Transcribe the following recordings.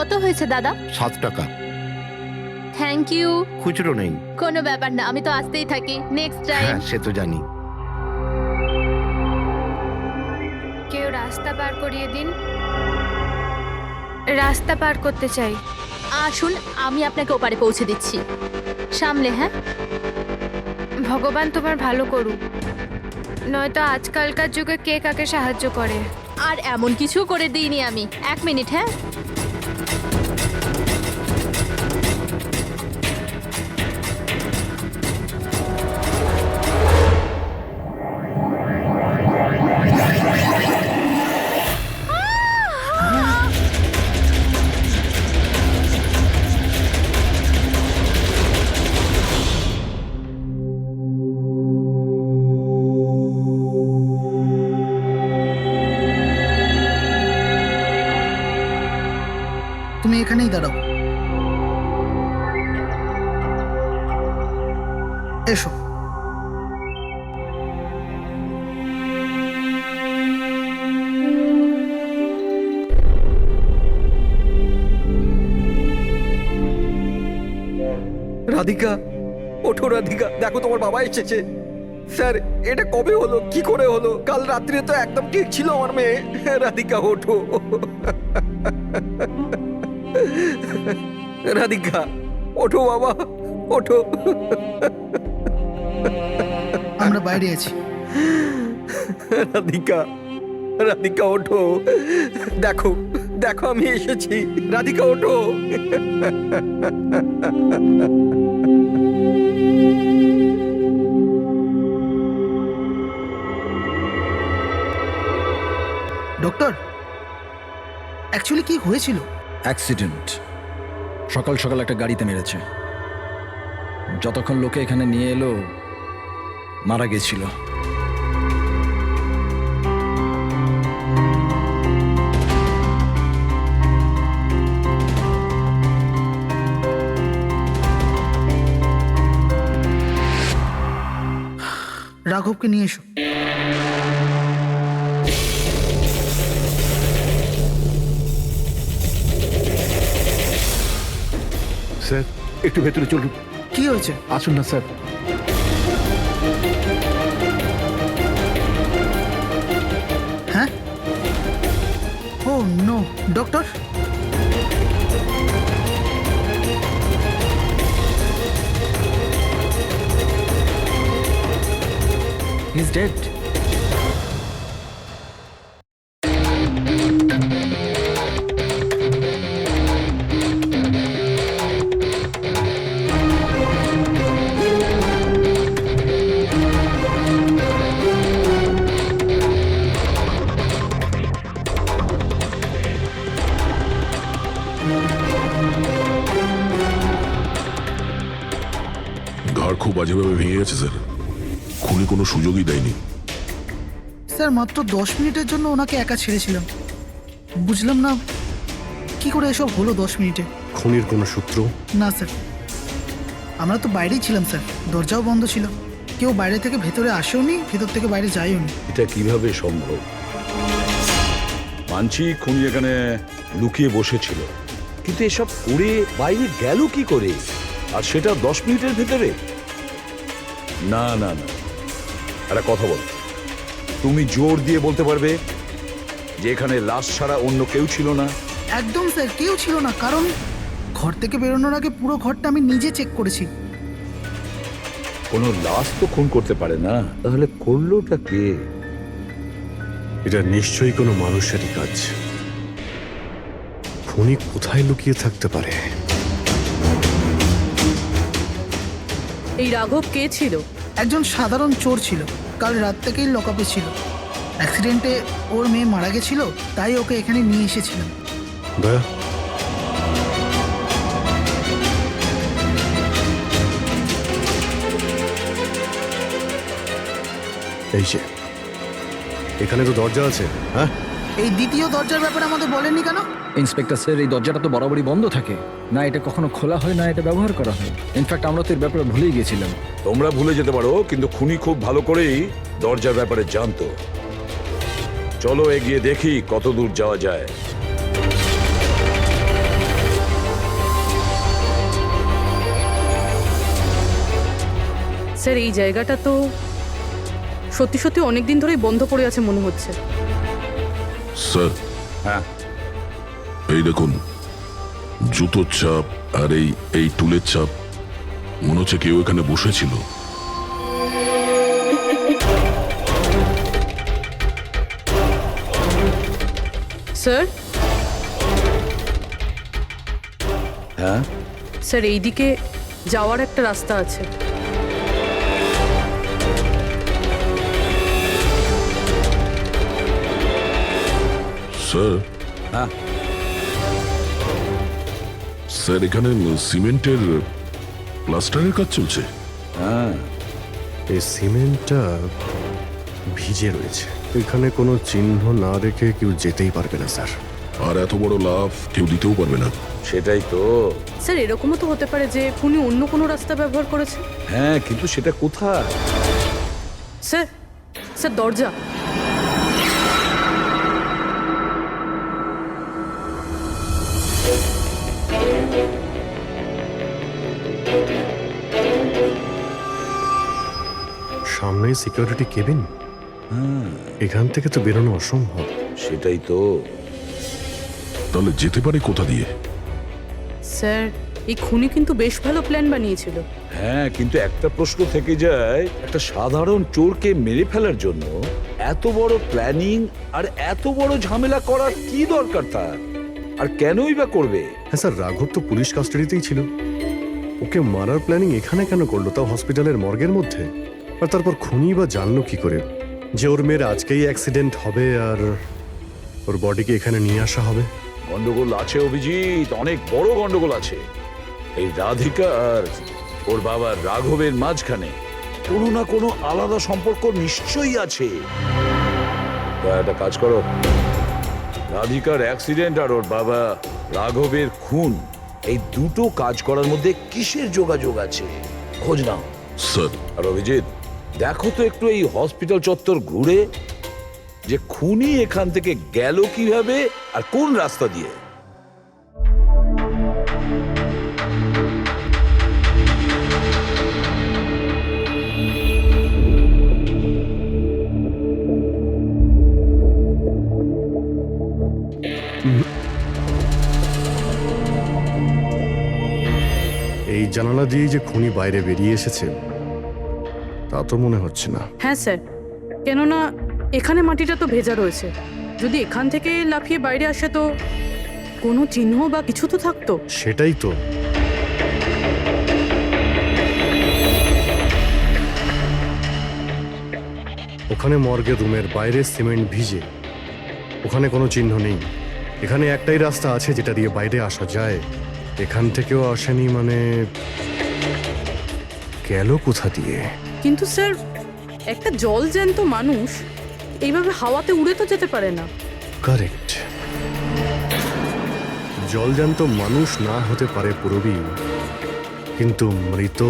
কত হয়েছে দাদা? 7 টাকা। Thank you. খুচরো নেই। কোনো ব্যাপার না, আমি তো আসতেই থাকি। Next time. হ্যাঁ, সে তো জানি। কেউ রাস্তা পার করিয়ে দিন, রাস্তা পার করতে চাই। আসুন, আমি আপনাকে ওপারে পৌঁছে দিচ্ছি। সামলে, হ্যাঁ? ভগবান তোমার ভালো করুক, নয়তো আজকালকার যুগে কে কাকে সাহায্য করে। আর এমন কিছু করে দিইনি আমি। 1 মিনিট, হ্যাঁ? তুমি এখানেই দাঁড়াও। এসো। রাধিকা, ওঠো রাধিকা, দেখো তোমার বাবা এসেছে। স্যার, এটা কবে হলো, কি করে হলো? কাল রাত্রে তো একদম ঠিক ছিল আমার মেয়ে। রাধিকা ওঠো। রাধিকা ওঠো বাবা, ওঠো। আমরা বাইরে আছি। রাধিকা, রাধিকা ওঠো, দেখো দেখো আমি এসেছি। রাধিকা ওঠো। ডক্টর, অ্যাকচুয়ালি কি হয়েছিল? অ্যাক্সিডেন্ট। সকাল সকাল একটা গাড়িতে মেরেছে। যতক্ষণ লোকে এখানে নিয়ে এলো মারা গেছিল। রাঘবকে নিয়ে এসো। স্যার, একটু ভেতরে চলুন। কি হয়েছে? আসুন না স্যার। হ্যাঁ? Oh no, doctor. He is dead. ঘর খুব বাজেভাবে ভেঙে গেছে স্যার। খুনি কোনো সুযোগই দেয়নি। স্যার, মাত্র 10 মিনিটের জন্য ওনাকে একা ছেড়েছিলাম। বুঝলাম না কি করে এসব হলো 10 মিনিটে। খুনির কোনো সূত্র? না স্যার, আমরা তো বাইরেই ছিলাম স্যার, দরজাও বন্ধ ছিল। কেউ বাইরে থেকে ভেতরে আসেওনি, ভেতর থেকে বাইরে যায়ওনি। এটা কিভাবে সম্ভব? মানছি খুনি এখানে লুকিয়ে বসেছিল, কিন্তু এসব করে বাইরে গেল কি করে, আর সেটা 10 মিনিটের ভেতরে? না না না, একটা কথা বল, তুমি জোর দিয়ে বলতে পারবে যে এখানে লাশ ছাড়া অন্য কেউ ছিল না? একদম স্যার, কেউ ছিল না। কারণ ঘর থেকে বেরোনোর আগে পুরো ঘরটা আমি নিজে চেক করেছি। কোনো লাশ তো খুন করতে পারে না, তাহলে করলোটা কে? এটা নিশ্চয়ই কোনো মানুষেরই কাজ। খুনি কোথায় লুকিয়ে থাকতে পারে? এই রাঘব কে ছিল? একজন সাধারণ চোর ছিল, কাল রাত থেকেই লকআপে ছিল। অ্যাক্সিডেন্টে ওর মেয়ে মারা গেছিল, তাই ওকে এখানে নিয়ে এসেছিলাম। দয়া, এই যে এখানে তো দরজা আছে। হ্যাঁ, এই দ্বিতীয় দরজার ব্যাপারে আমাদের বলেননি কেন? ইন্সপেক্টর স্যার, এই দরজাটা তো বরাবরই বন্ধ থাকে, না এটা কখনো খোলা হয় না এটা ব্যবহার করা হয়। ইনফ্যাক্ট আমরা তো এর ব্যাপারে ভুলেই গেছিলাম। তোমরা ভুলে যেতে পারো, কিন্তু খুনি খুব ভালো করেই দরজার ব্যাপারে জানতো। চলো এগিয়ে দেখি কত দূর যাওয়া যায়। স্যার এই জায়গাটা তো সত্যি সত্যি অনেক দিন ধরেই বন্ধ পড়ে আছে মনে হচ্ছে। স্যার, হ্যাঁ এই দেখুন, জুতোর চাপ আর এই টুলের চাপ, মনে হচ্ছে কেউ এখানে বসেছিল। স্যার হ্যাঁ স্যার এইদিকে যাওয়ার একটা রাস্তা আছে। স্যার, হ্যাঁ স্যার এখানে সিমেন্টের প্লাস্টারের কাজ চলছে। হ্যাঁ এই সিমেন্টটা ভিজে রয়েছে, এখানে কোনো চিহ্ন না রেখে কেউ যেতেই পারবে না স্যার। আর এত বড় লাভ কেউ দিতেও পারবে না। সেটাই তো। স্যার এরকমও তো হতে পারে যে খুনি অন্য কোনো রাস্তা ব্যবহার করেছে। হ্যাঁ কিন্তু সেটা কোথায়? স্যার স্যার দরজা। সামনেই সিকিউরিটি কেবিন, এখান থেকে তো বেরোনো অসম্ভব। সেটাই তো। তাহলে যেতে পারে কোথা দিয়ে? স্যার এই খুনি কিন্তু বেশ ভালো প্ল্যান বানিয়েছিল। হ্যাঁ কিন্তু একটা প্রশ্ন থেকে যায়, একটা সাধারণ চোরকে মেরে ফেলার জন্য এত বড় প্ল্যানিং আর এত বড় ঝামেলা করার কি দরকার তার? আর কেনই বা করবে? হ্যাঁ স্যার, রাঘব তো পুলিশ কাস্টাডিতেই ছিল, ওকে মারার প্ল্যানিং এখানে কেন করলো, তাও হসপিটালের মর্গের মধ্যে? আর তারপর খুনি বা জানলো কি করে যে ওর মেয়ের আজকেই অ্যাক্সিডেন্ট হবে আর ওর বডিকে এখানে নিয়ে আসা হবে? গন্ডগোল আছে অভিজিৎ, অনেক বড় গন্ডগোল আছে। এই রাধিকা আর ওর বাবার রাঘবের মাঝখানে কোনো না কোনো আলাদা সম্পর্ক নিশ্চয়ই আছে। তা একটা কাজ করো, রাধিকার অ্যাক্সিডেন্ট আর ওর বাবা রাঘবের খুন, এই দুটো কাজ করার মধ্যে কিসের যোগাযোগ আছে খোঁজ নাও। স্যার, আর অভিজিৎ দেখো তো একটু এই হসপিটাল চত্বর ঘুরে যে খুনি এখান থেকে গেল কিভাবে আর কোন রাস্তা দিয়ে। এই জানালা দিয়েই যে খুনি বাইরে বেরিয়ে এসেছে তা তো মনে হচ্ছে না। হ্যাঁ স্যার, কেননা এখানে মাটিটা তো ভেজা রয়েছে। যদি এখান থেকে লাফিয়ে বাইরে আসে তো কোনো চিহ্ন বা কিছু তো থাকতো। সেটাই তো। ওখানে মর্গের রুমের বাইরে সিমেন্ট ভিজে, ওখানে কোনো চিহ্ন নেই। এখানে একটাই রাস্তা আছে যেটা দিয়ে বাইরে আসা যায়, এখান থেকেও আসেনি, মানে গেল কোথা দিয়ে? কিন্তু স্যার একটা জল জ্যান্ত মানুষ এইভাবে হাওয়াতে উড়ে তো যেতে পারে না। কারেক্ট, জলজান্ত মানুষ না হতে পারে পুরবী, কিন্তু মৃত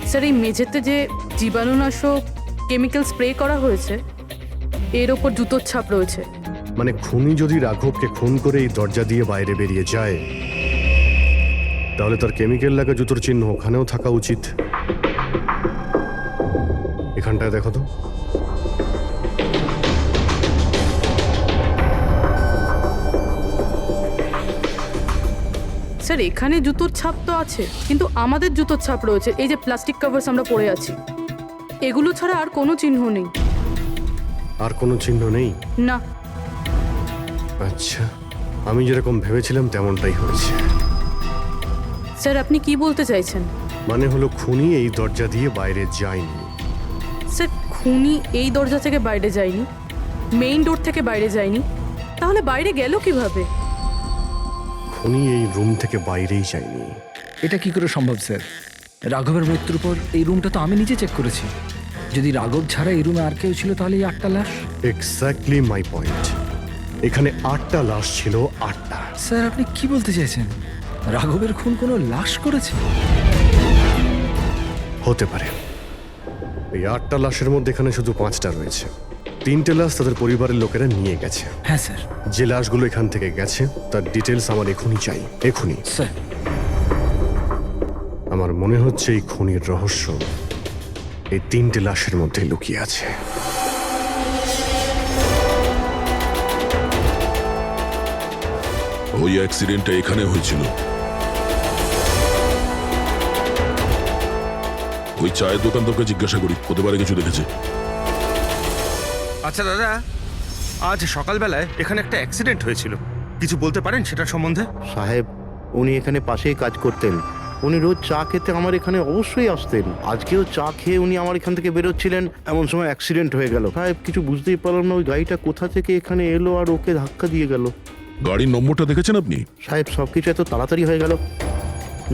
স্যার এই মেঝেতে যে জীবাণুনাশক কেমিক্যাল স্প্রে করা হয়েছে এর ওপর জুতোর ছাপ রয়েছে। মানে খুনি যদি রাঘবকে খুন করে এই দরজা দিয়ে বাইরে বেরিয়ে যায় তাহলে তার কেমিক্যাল লাগা জুতোর চিহ্ন ওখানেও থাকা উচিত। এখানটায় দেখো তো। স্যার এখানে জুতোর ছাপ তো আছে, কিন্তু আমাদের জুতোর ছাপ রয়েছে। এই যে প্লাস্টিক কভার্স আমরা পরে আছি, এগুলো ছাড়া আর কোনো চিহ্ন নেই। আর কোনো চিহ্ন নেই? না। আচ্ছা, আমি যেরকম ভেবেছিলাম তেমনটাই হয়েছে। স্যার আপনি কি বলতে চাইছেন? মানে হলো খুনি এই দরজা দিয়ে বাইরে যায়নি। স্যার খুনি এই দরজা থেকে বাইরে যায়নি, মেইন ডোর থেকে বাইরে যায়নি, তাহলে বাইরে গেল কিভাবে? খুনি এই রুম থেকে বাইরেই যায়নি। এটা কি করে সম্ভব স্যার? রাঘবের মৃত্যুর পর এই রুমটা তো আমি নিজে চেক করেছি। যদি রাঘব ছাড়া এই রুমে আর কেউ ছিল তাহলে এই 8টা লাশ। Exactly my point. এখানে 8টা লাশ ছিল, 8টা। স্যার আপনি কি বলতে চাইছেন? রাঘবের খুন কোনো লাশ করেছে? হতে পারে। এই 8টা লাশের মধ্যে এখানে শুধু 5টা রয়েছে। 3টে লাশ তাদের পরিবারের লোকেরা নিয়ে গেছে। হ্যাঁ স্যার। যে লাশগুলো এখান থেকে গেছে তার ডিটেলস আমার এখনই চাই, এখনই। স্যার আমার মনে হচ্ছে এই খুনির রহস্য এই 3টে লাশের মধ্যে লুকিয়ে আছে। ওই অ্যাক্সিডেন্টটা এখানে হয়েছিল। ওই চায়ের দোকানদারকে জিজ্ঞাসা করি, হতে পারে কিছু দেখেছে। আচ্ছা দাদা, আজ সকালবেলায় এখানে একটা অ্যাক্সিডেন্ট হয়েছিল, কিছু বলতে পারেন সেটার সম্বন্ধে? সাহেব, উনি এখানে পাশেই কাজ করতেন। উনি রোজ চা খেতে আমার এখানে অবশ্যই আসতেন। আজকেও চা খেয়ে উনি আমার এখান থেকে বেরোচ্ছিলেন, এমন সময় অ্যাক্সিডেন্ট হয়ে গেল। সাহেব, কিছু বুঝতেই পারলাম না ওই গাড়িটা কোথা থেকে এখানে এলো আর ওকে ধাক্কা দিয়ে গেল। গাড়ির নম্বরটা দেখেছেন আপনি? সাহেব, সবকিছু এত তাড়াতাড়ি হয়ে গেল,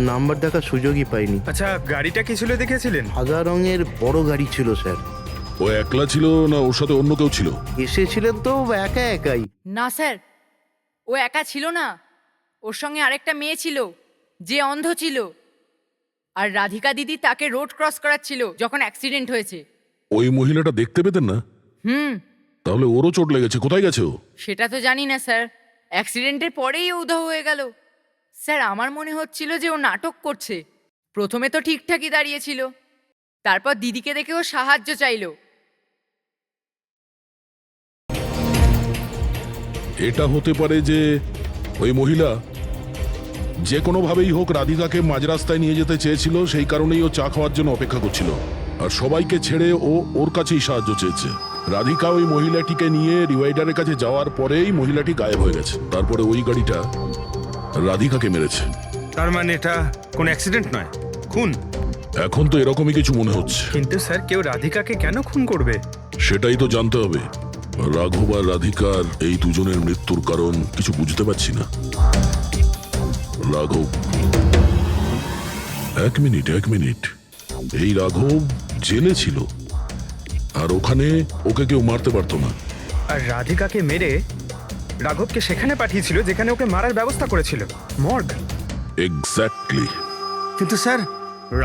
নাম্বার দেখার সুযোগই পাইনি। আচ্ছা, গাড়িটা কি ছিল দেখেছিলেন? সাদা রঙের বড় গাড়ি ছিল স্যার। ও একলা ছিল না ওর সাথে অন্য কেউ ছিল? এসেছিলেন তো একা একাই। না স্যার, ও একা ছিল না, ওর সঙ্গে আরেকটা মেয়ে ছিল যে অন্ধ ছিল, আর রাধিকা দিদি তাকে রোড ক্রস করাচ্ছিল যখন অ্যাক্সিডেন্ট হয়েছে। ওই মহিলাটা দেখতে পেতেন না? তাহলে ওরও চোট লেগেছে। কোথায় গেছে ও? সেটা তো জানি না স্যার, অ্যাক্সিডেন্টের পরেই ও উধাও হয়ে গেল। স্যার, আমার মনে হচ্ছিল যে ও নাটক করছে। প্রথমে তো ঠিকঠাকই দাঁড়িয়েছিল, তারপর দিদিকে দেখে ও সাহায্য চাইলো। এটা হতে পারে যে ওই মহিলা যে কোনোভাবেই হোক রাধিকাকে মাঝ রাস্তায় নিয়ে যেতে চেয়েছিল, সেই কারণেই ও চা খাওয়ার জন্য অপেক্ষা করছিল, আর সবাইকে ছেড়ে ও ওর কাছেই সাহায্য চেয়েছে। রাধিকা ওই মহিলাটিকে নিয়ে ডিভাইডারের কাছে যাওয়ার পরেই মহিলাটি গায়েব হয়ে গেছে। তারপরে ওই গাড়িটা রাধিকাকে মেরেছে। তার মানে এটা কোনো অ্যাক্সিডেন্ট নয়, খুন? এখন তো এরকমই কিছু মনে হচ্ছে। কিন্তু স্যার, কেউ রাধিকাকে কেন খুন করবে? সেটাই তো জানতে হবে। রাঘব আর রাধিকার এই দুজনের মৃত্যুর কারণ কিছু বুঝতে পারছি না। রাঘব, এক মিনিট, এই রাঘব জেলে ছিল, আর ওখানে ওকে কেউ মারতে পারতো না। আর রাধিকাকে মেরে রাঘবকে সেখানে পাঠিয়েছিল যেখানে ওকে মারার ব্যবস্থা করেছিল, মর্গ। এক্স্যাক্টলি। কিন্তু স্যার,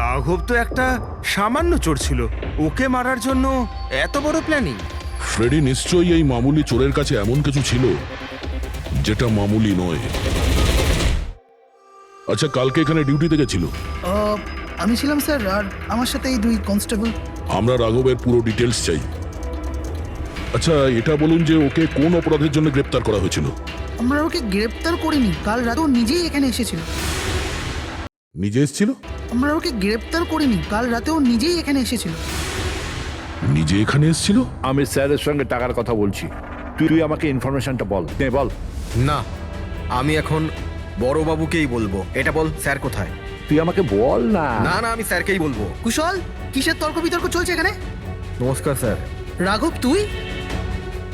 রাঘব তো একটা সামান্য চোর ছিল, ওকে মারার জন্য এত বড় প্ল্যানিং? ফ্রেডি নিশ্চয়ই এই মামুলি চোরের কাছে এমন কিছু ছিল যেটা মামুলি নয়। আচ্ছা, কালকে এখানে ডিউটিতে গেছিল? আমি ছিলাম স্যার, আর আমার সাথে এই 2 কনস্টেবল। আমরা রাঘবের পুরো ডিটেলস চাই। আচ্ছা, এটা বলুন যে ওকে কোন অপরাধের জন্য গ্রেপ্তার করা হয়েছিল? আমরা ওকে গ্রেপ্তার করিনি, কাল রাতে ও নিজেই এখানে এসেছিল। নিজে এসেছিল? আমরা ওকে গ্রেপ্তার করিনি, কাল রাতে ও নিজেই এখানে এসেছিল। নিজে এখানে এসেছিল? আমি স্যারের সঙ্গে টাকার কথা বলছি, তুই আমাকে ইনফরমেশনটা বল। বল। না, আমি এখন বড়বাবুকেই বলবো। এটা বল, স্যার কোথায়? তুই আমাকে বল না। না, আমি স্যারকেই বলবো। কুশল, কিসের তর্ক বিতর্ক চলছে এখানে? নমস্কার স্যার। রাঘব,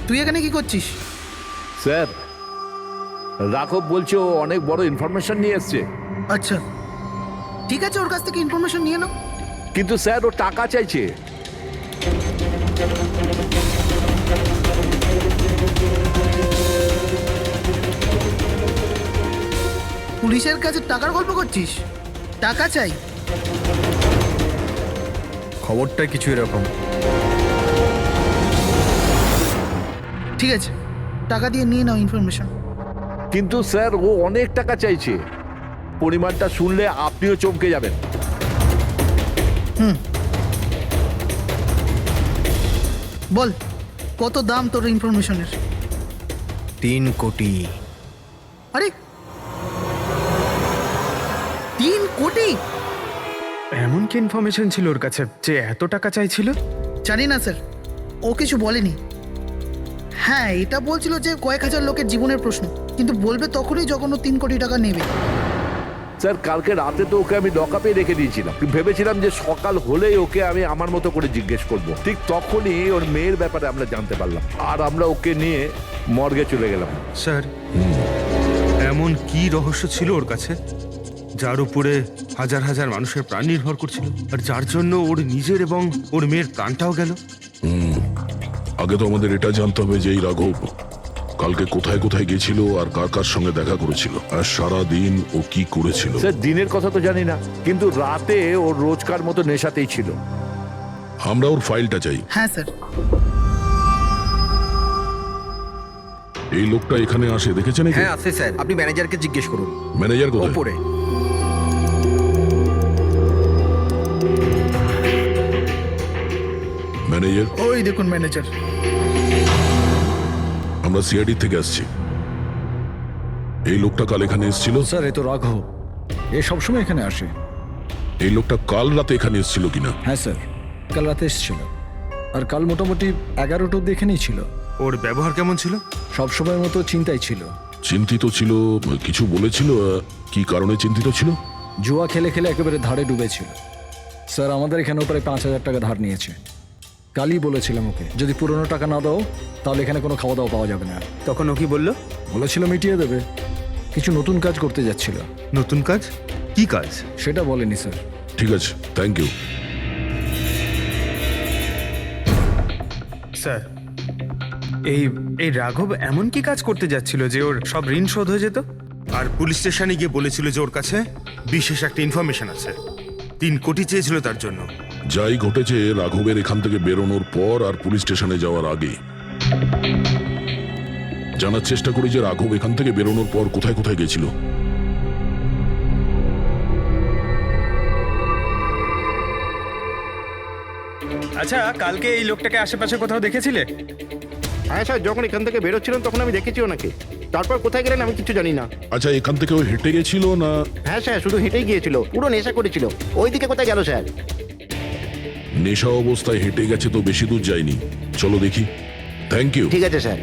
তুই এখানে কি করছিস? স্যার, রাঘব বলছে ও অনেক বড় ইনফরমেশন নিয়ে এসছে। আচ্ছা, ঠিক আছে, ওর কাছ থেকে ইনফরমেশন নিয়ে নাও। কিন্তু স্যার, ও টাকা চাইছে। পুলিশের কাছে টাকার গল্প করছিস? টাকা চাই? খবরটা কিছু এরকম। ঠিক আছে, টাকা দিয়ে নিয়ে নাও ইনফরমেশন। কিন্তু স্যার, ও অনেক টাকা চাইছে। পরিমাণটা শুনলে আপনিও চমকে যাবেন। বল, কত দাম তোর ইনফরমেশনের? 3 কোটি। আরে, 3 কোটি? এমন কি ইনফরমেশন ছিল ওর কাছে যে এত টাকা চাইছিল? জানি না স্যার, ও কিছু বলেনি। হ্যাঁ, এটা বলছিল যে কয়েক হাজার লোকের জীবনের প্রশ্ন, কিন্তু বলবে তখনই যখন ও 3 কোটি টাকা নেবে। স্যার, কালকে রাতে তো ওকে আমি লকআপে রেখে দিয়েছিলাম। ভেবেছিলাম যে সকাল হলেই ওকে আমি আমার মতো করে জিজ্ঞেস করব। ঠিক তখনই ওর মেয়ের ব্যাপারে আমরা জানতে পারলাম, আর আমরা ওকে নিয়ে মর্গে চলে গেলাম। স্যার, এমন কি রহস্য ছিল ওর কাছে যার উপরে হাজার হাজার মানুষের প্রাণ নির্ভর করছিল, আর যার জন্য ওর নিজের এবং ওর মেয়ের প্রাণটাও গেল? আগে তো আমাদের এটা জানতে হবে যে এই রাঘব কালকে কোথায় কোথায় গেছিল আর কার কার সঙ্গে দেখা করেছিল আর সারা দিন ও কি করেছিল। স্যার দিনের কথা তো জানি না, কিন্তু রাতে ওর রোজকার মতো নেশাতেই ছিল। আমরা ওর ফাইলটা চাই। হ্যাঁ স্যার। এই লোকটা এখানে আসে দেখেছেন? হ্যাঁ আছে স্যার, আপনি ম্যানেজারকে জিজ্ঞেস করুন। ম্যানেজার কোথায়? ওপরে। ম্যানেজার? ওই দেখুন ম্যানেজার। আমরা সিআইডি থেকে আসছি। এই লোকটা কাল এখানে এসেছিল? স্যার এ তো রাঘব, এ সবসময় এখানে আসে। এই লোকটা কাল রাতে এখানে এসেছিল কিনা? হ্যাঁ স্যার, কাল রাতে এসেছিল আর কাল মোটামুটি 11টা অব্দি এখানেই ছিল। ওর ব্যবহার কেমন ছিল? সবসময়ের মতো চিন্তায় ছিল। চিন্তিত ছিল? কিছু বলেছিল? কি কারণে চিন্তিত ছিল? জুয়া খেলে খেলে একেবারে ধারে ডুবেছিল স্যার। আমাদের এখানেও প্রায় 5,000 টাকা ধার নিয়েছে। কালই বলেছিলাম ওকে যদি পুরনো টাকা না দাও তাহলে এখানে কোনো খাওয়া দাওয়া পাওয়া যাবে না। তখন ও কি বললো? বলেছিল মিটিয়ে দেবে। কিছু নতুন কাজ করতে যাচ্ছিল। নতুন কাজ? কি কাজ? সেটা বলেনি স্যার। ঠিক আছে, থ্যাংক ইউ। স্যার এই এই রাঘব এমন কি কাজ করতে যাচ্ছিল যে ওর সব ঋণ শোধ হয়ে যেত? আর পুলিশ স্টেশনে গিয়ে বলেছিল যে ওর কাছে বিশেষ একটা ইনফরমেশন আছে, 3 কোটি চেয়েছিল তার জন্য। যাই ঘটেছে রাঘবের এখান থেকে বেরোনোর পর আর পুলিশ স্টেশনে যাওয়ার আগে জানার চেষ্টা করি যে রাঘব এখান থেকে বেরোনোর পর কোথায় কোথায় গেছিল। আচ্ছা কালকে এই লোকটাকে আশেপাশে কোথাও দেখেছিলে? হ্যাঁ স্যার, যখন এখান থেকে বেরোচ্ছিলাম তখন আমি দেখেছি ওনাকে। তারপর কোথায় গেলেন আমি কিছু জানি না। আচ্ছা, এখান থেকে ও হেঁটে গেছিল না? হ্যাঁ স্যার, শুধু হেঁটেই গিয়েছিল, পুরো নেশা করেছিল। ওইদিকে কোথায় গেল স্যার? নেশা অবস্থায় হেঁটে গেছে তো বেশি দূর যায়নি। চলো দেখি। Thank you. ঠিক আছে স্যার।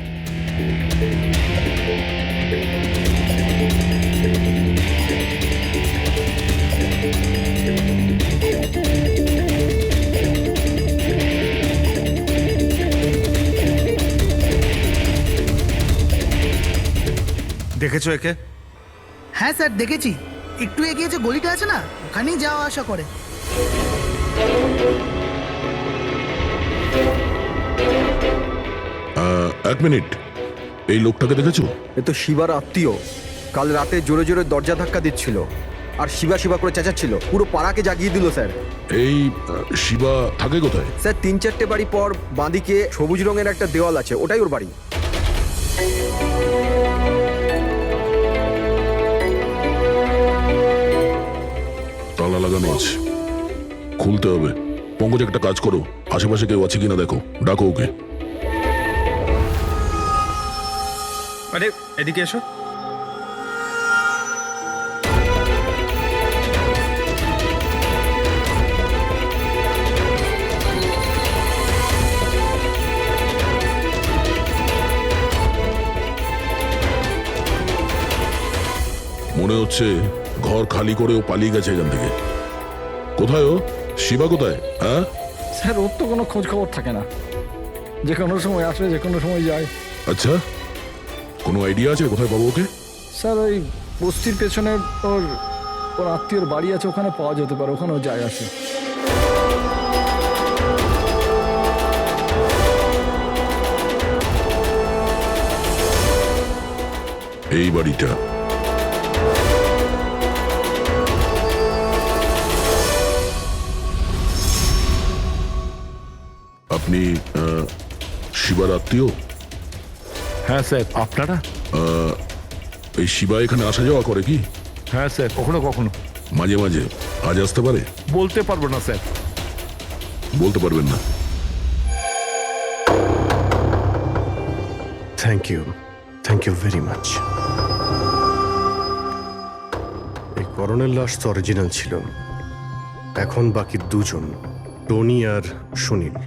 দেখেছো একে? হ্যাঁ স্যার দেখেছি, একটু এগিয়ে যে গলিটা আছে না ওখানেই যাওয়া আসা করে। এক মিনিট, এই লোকটাকে দেখেছো? এ তো শিবার আত্মীয়। কাল রাতে জোরে জোরে দরজা ধাক্কা দিচ্ছিল আর শিবা শিবা করে চেঁচাচ্ছিল, পুরো পাড়াকে জাগিয়ে দিল স্যার। এই শিবা থাকে কোথায়? স্যার 3-4টে বাড়ি পর বাঁদিকে সবুজ রঙের একটা দেওয়াল আছে, ওটাই ওর বাড়ি। তালা লাগানো আছে, খুলতে হবে। পঙ্কজ একটা কাজ করো, আশেপাশে কেউ আছে কিনা দেখো, ডাকো ওকে। আরে এদিকে এসো। মনে হচ্ছে ঘর খালি করে ও পালিয়ে গেছে এখান থেকে। কোথায় ও? শিবা কোথায়? হ্যাঁ স্যার ওর তো কোনো খোঁজ খবর থাকে না, যে কোনো সময় আসে যে কোনো সময় যায়। আচ্ছা, কোনো আইডিয়া আছে কোথায় পাবো ওকে? স্যার ওই বস্তির পেছনে ওর ওর আত্মীয়র বাড়ি আছে, ওখানে পাওয়া যেতে পারে, ওখানেও যায় আসে। এই বাড়িটা আপনি শিবার আত্মীয়? হ্যাঁ স্যার। আপনারা? এই শিবা এখানে আসা যাওয়া করে কি? হ্যাঁ স্যার, কখনো কখনো। মাঝে মাঝে। আজ আসতে পারে? বলতে পারবো না স্যার। বলতে পারবেন না? Thank you very much. এই করণের লাশ তো অরিজিনাল ছিল। এখন বাকি দুজন, টনি আর সুনীল।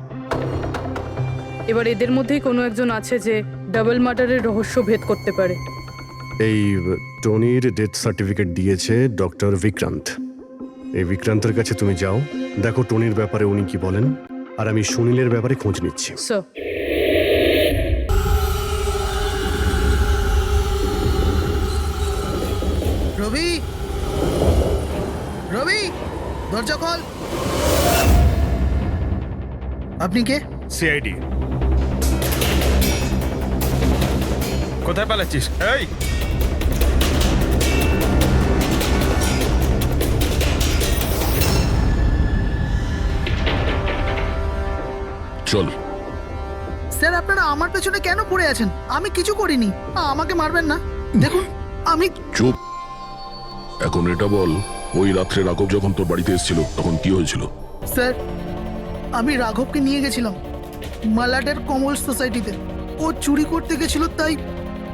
এবার এদের মধ্যেই কোনো একজন আছে যে ডাবল মার্ডারের রহস্য ভেদ করতে পারে। এই টনির ডেথ সার্টিফিকেট দিয়েছে ডক্টর বিক্রান্ত। এই বিক্রান্তের কাছে তুমি যাও, দেখো টনির ব্যাপারে উনি কি বলেন, আর আমি সুনীলের ব্যাপারে খোঁজ নিচ্ছি। স্যার রবি, রবি দরজা খোল। আপনি কে? সিআইডি। কোথায় পালাচ্ছিস? এই চল। স্যার আপনারা আমার পেছনে কেন পড়ে আছেন? আমি কিছু করিনি, আমাকে মারবেন না। দেখুন আমি চুপ। এখন এটা বল, ওই রাত্রে রাঘব যখন তোর বাড়িতে এসেছিল তখন কি হয়েছিল? স্যার আমি রাঘবকে নিয়ে গেছিলাম মালাডের কমল সোসাইটিতে। ও চুরি করতে গেছিল, তাই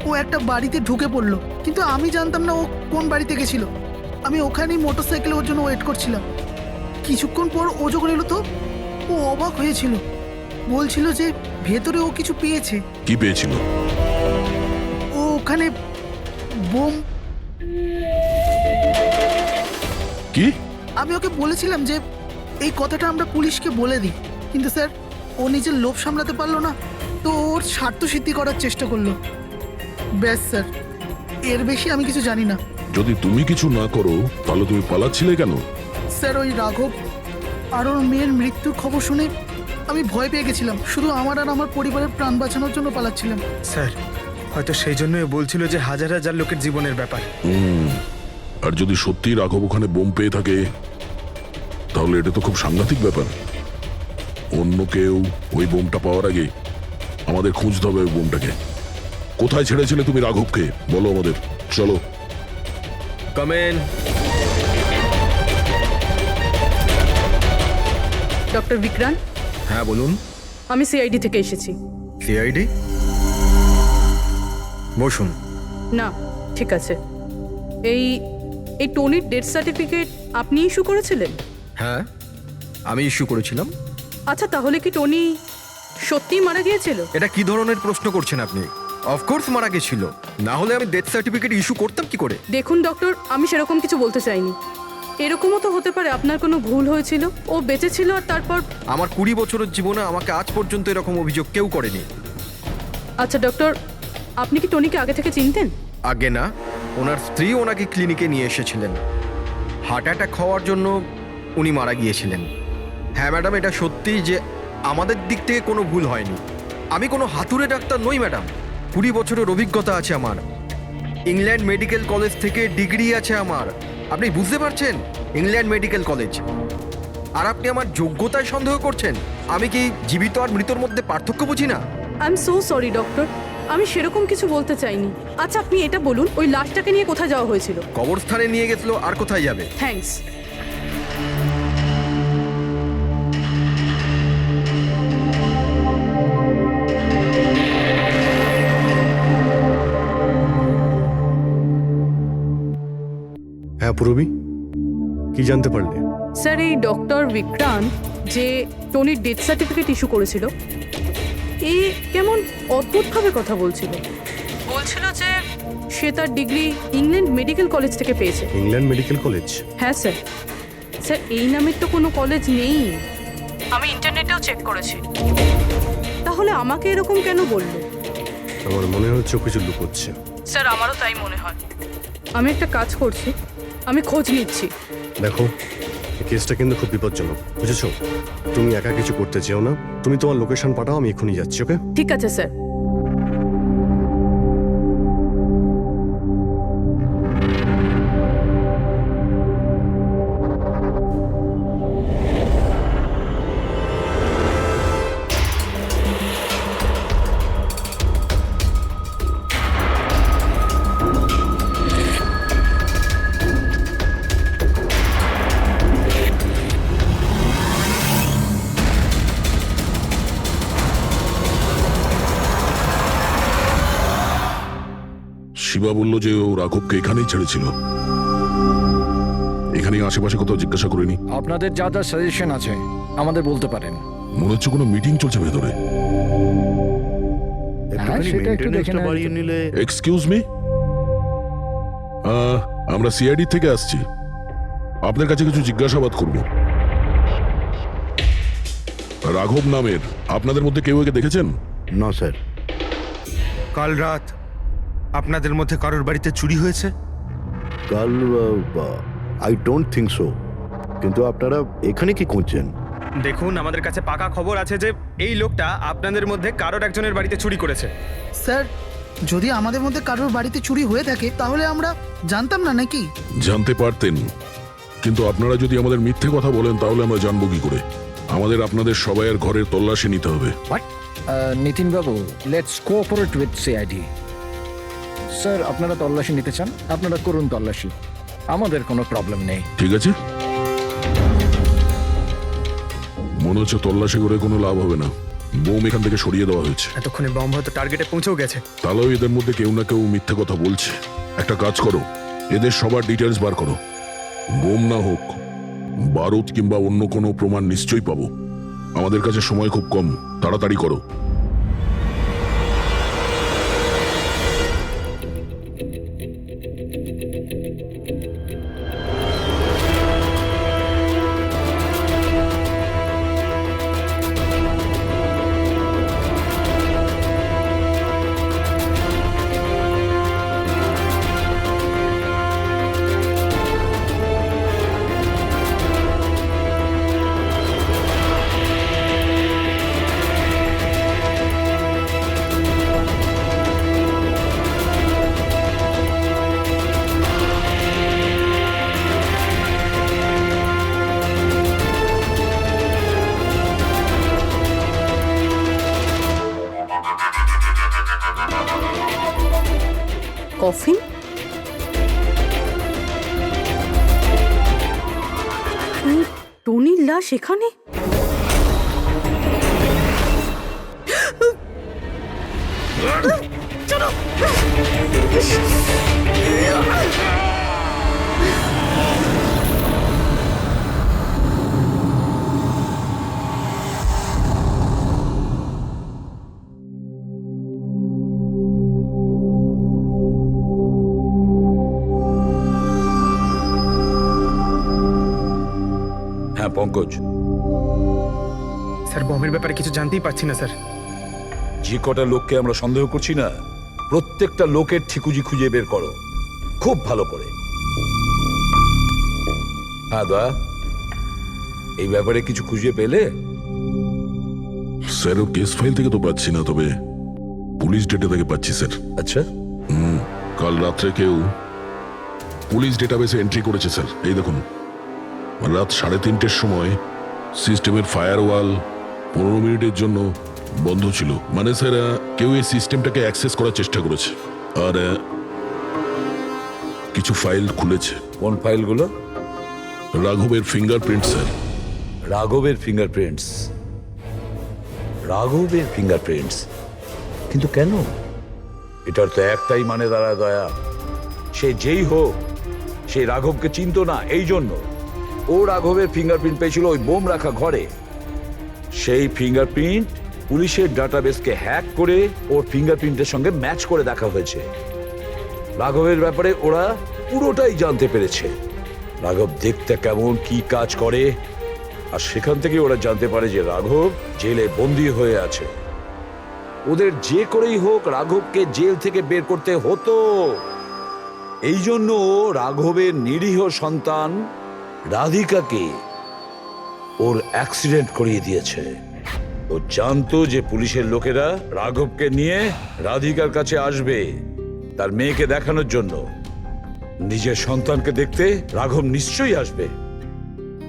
ও একটা বাড়িতে ঢুকে পড়লো, কিন্তু আমি জানতাম না ও কোন বাড়িতে গেছিল। আমি ওখানেই মোটরসাইকেলে ওর জন্য ওয়েট করছিলাম। কিছুক্ষণ পর ও যখন এলো তো ও অবাক হয়েছিল, বলছিল যে ভেতরে ও কিছু পেয়েছে। কি পেয়েছিল? ও ওখানে বোম। কি? আমি ওকে বলেছিলাম যে এই কথাটা আমরা পুলিশকে বলে দিই, কিন্তু স্যার ও নিজের লোভ সামলাতে পারলো না, তো ওর স্বার্থ সিদ্ধি করার চেষ্টা করলো। ব্যাস স্যার, এর বেশি আমি কিছু জানি না। যদি তুমি কিছু না করো তাহলে তুমি পালাচ্ছিলে কেন? স্যার ওই রাঘব আর ওর মেয়ের মৃত্যুর খবর শুনে আমি ভয় পেয়ে গেছিলাম, শুধু আমার আর আমার পরিবারের প্রাণ বাঁচানোর জন্য পালাচ্ছিলাম। স্যার হয়তো সেই জন্যই বলছিল যে হাজার হাজার লোকের জীবনের ব্যাপার। আর যদি সত্যি রাঘব ওখানে বোম পেয়ে থাকে তাহলে এটা তো খুব সাংঘাতিক ব্যাপার। অন্য কেউ ওই বোমটা পাওয়ার আগে আমাদের খুঁজতে হবে ওই বোমটাকে। কোথায় ছেড়েছিলে তুমি রাঘবকে বলো আমাদের। চলো। কমেন। ডক্টর বিক্রান্ত, হ্যাঁ বলুন। আমি সিআইডি থেকে এসেছি। সিআইডি? বসুন। না ঠিক আছে, এই এই টনির ডেথ সার্টিফিকেট আপনি ইস্যু করেছিলেন? হ্যাঁ আমি ইস্যু করেছিলাম। আচ্ছা তাহলে কি টনি সত্যিই মারা গিয়েছিল? এটা কি ধরনের প্রশ্ন করছেন আপনি? অফকোর্স মারা গেছিল, না হলে আমি ডেথ সার্টিফিকেট ইস্যু করতাম কি করে? দেখুন ডক্টর, আমি সেরকম কিছু বলতে চাইনি। এরকমও তো হতে পারে আপনার কোনো ভুল হয়েছিল, ও বেঁচে ছিল আর তারপর। আমার 20 বছরের জীবনে আমাকে আজ পর্যন্ত এরকম অভিযোগ কেউ করেনি। আচ্ছা ডক্টর, আপনি কি টনিকে আগে থেকে চিনতেন? আগে না, ওনার স্ত্রী ওনাকে ক্লিনিকে নিয়ে এসেছিলেন। হার্ট অ্যাটাক হওয়ার জন্য উনি মারা গিয়েছিলেন। হ্যাঁ ম্যাডাম, এটা সত্যি যে আমাদের দিক থেকে কোনো ভুল হয়নি। আমি কোনো হাতুড়ে ডাক্তার নই ম্যাডাম। 20 বছরের অভিজ্ঞতা আছে আমার। ইংল্যান্ড মেডিকেল কলেজ থেকে ডিগ্রি আছে আমার। আপনি বুঝতে পারছেন? England medical college. আর আপনি আমার যোগ্যতায় সন্দেহ করছেন? আমি কি জীবিত আর মৃতর মধ্যে পার্থক্য বুঝি না? I am so sorry doctor, আমি সেরকম কিছু বলতে চাইনি। আচ্ছা আপনি এটা বলুন, ওই লাশটাকে নিয়ে কোথায় যাওয়া হয়েছিল? কবরস্থানে নিয়ে গেছিল, আর কোথায় যাবে? থ্যাঙ্কস। হ্যাঁ পুরবি, কি জানতে পারলে? স্যার এই ডক্টর বিক্রান্ত যে টনির ডেথ সার্টিফিকেট ইস্যু করেছিল, এ কেমন অদ্ভুতভাবে কথা বলছিল। বলছিল যে সে তার ডিগ্রি ইংল্যান্ড মেডিকেল কলেজ থেকে পেয়েছে। England medical college? হ্যাঁ স্যার। স্যার এই নামের তো কোনো কলেজ নেই, আমি ইন্টারনেটেও চেক করেছি। তাহলে আমাকে এরকম কেন বললো? আমার মনে হচ্ছে ও কিছু লুকোচ্ছে। স্যার আমারও তাই মনে হয়। আমি একটা কাজ করছি, আমি খোঁজ নিচ্ছি। দেখো, এই কেসটা কিন্তু খুব বিপজ্জনক, বুঝেছো? তুমি একা কিছু করতে চেও না। তুমি তোমার লোকেশন পাঠাও, আমি এখনই যাচ্ছি। ওকে? ঠিক আছে স্যার। শিবা বলল যে ও রাঘবকে এখানেই ছেড়েছিল। এখানেই আশেপাশে কোথাও জিজ্ঞাসা করিনি? আপনাদের যা যা সাজেশন আছে আমাদের বলতে পারেন। মনে হচ্ছে কোনো মিটিং চলছে ভেতরে। সেটা একটু দেখে নেওয়া বাড়িয়ে নিলে। এক্সকিউজ মি, আমরা সিআইডি থেকে আসছি, আপনার কাছে কিছু জিজ্ঞাসাবাদ করব। রাঘব নামের আপনাদের মধ্যে কেউ একে দেখেছেন? না স্যার। কাল রাত আপনাদের মধ্যে কারোর বাড়িতে চুরি হয়েছে? কাল আই ডোন্ট থিঙ্ক সো। কিন্তু আপনারা এখানে কি খুঁজছেন? দেখুন, আমাদের কাছে পাকা খবর আছে যে এই লোকটা আপনাদের মধ্যে কারোর একজনের বাড়িতে চুরি করেছে। স্যার যদি আমাদের মধ্যে কারোর বাড়িতে চুরি হয়ে থাকে তাহলে আমরা জানতাম না নাকি? জানতে পারতেন, কিন্তু আপনারা যদি আমাদের মিথ্যে কথা বলেন তাহলে আমরা জানবো কি করে? আমাদের আপনাদের সবাইয়ের ঘরের তল্লাশি নিতে হবে। নিতিন বাবু, let's cooperate with CID. Sir, আপনারা তল্লাশি নিতে চান, আপনারা করুন তল্লাশি, আমাদের কোনো প্রবলেম নেই। ঠিক আছে, মনে হচ্ছে তল্লাশি করে কোনো লাভ হবে না। বোম এখান থেকে সরিয়ে দেওয়া হয়েছে। এতক্ষণে বম হয়তো টার্গেটে পৌঁছেও গেছে। তাহলেও এদের মধ্যে কেউ না কেউ মিথ্যে কথা বলছে। একটা কাজ করো, এদের সবার ডিটেলস বার করো। বোম না হোক, বারুদ কিংবা অন্য কোনো প্রমাণ নিশ্চয়ই পাবো। আমাদের কাছে সময় খুব কম, তাড়াতাড়ি করো। কফিন? টনির লাশ এখানে? হ্যাঁ পঙ্কজ, স্যার বমের ব্যাপারে কিছু জানতেই পারছি না স্যার। যে কটা লোককে আমরা সন্দেহ করছি না, প্রত্যেকটা লোকের ঠিকুজি খুঁজে বের করো খুব ভালো করে। হ্যাঁ দয়া, এই ব্যাপারে কিছু খুঁজে পেলে? স্যার, কেস ফাইল থেকে তো পাচ্ছি না, তবে পুলিশ ডেটা থেকে পাচ্ছি স্যার। আচ্ছা, কাল রাত্রে কেউ পুলিশ ডেটাবেসে এন্ট্রি করেছে স্যার। এই দেখুন, রাত 3:30-র সময় সিস্টেমের ফায়ারওয়াল 15 মিনিটের জন্য বন্ধ ছিল। মানে স্যার, কেউ এই সিস্টেমটাকে অ্যাক্সেস করার চেষ্টা করেছে আর কিছু ফাইল খুলেছে। কোন ফাইলগুলো? রাঘবের ফিঙ্গারপ্রিন্ট স্যার। রাঘবের ফিঙ্গারপ্রিন্টস? রাঘবের ফিঙ্গারপ্রিন্টস? কিন্তু কেন? এটার তো একটাই মানে দাঁড়ায় দয়া, সে যেই হোক সে রাঘবকে চিনতো না, এই জন্য ও রাঘবের ফিঙ্গারপ্রিন্ট পেয়েছিল ওই বোম রাখা ঘরে। সেই ফিঙ্গারপ্রিন্ট পুলিশের ডাটাবেসকে হ্যাক করে ওর ফিঙ্গারপ্রিন্টের সঙ্গে ম্যাচ করে দেখা হয়েছে। রাঘবের ব্যাপারে ওরা পুরোটাই জানতে পেরেছে, রাঘব দেখতে কেমন, কি কাজ করে, আর সেখান থেকে ওরা জানতে পারে যে রাঘব জেলে বন্দী হয়ে আছে। ওদের যে করেই হোক রাঘবকে জেল থেকে বের করতে হতো। এই জন্য রাঘবের নিরীহ সন্তান রাধিকাকে ওর অ্যাক্সিডেন্ট করিয়ে দিয়েছে। ও জানতো যে পুলিশের লোকেরা রাঘবকে নিয়ে রাধিকার কাছে আসবে তার মেয়েকে দেখানোর জন্য। নিজের সন্তানকে দেখতে রাঘব নিশ্চয়ই আসবে,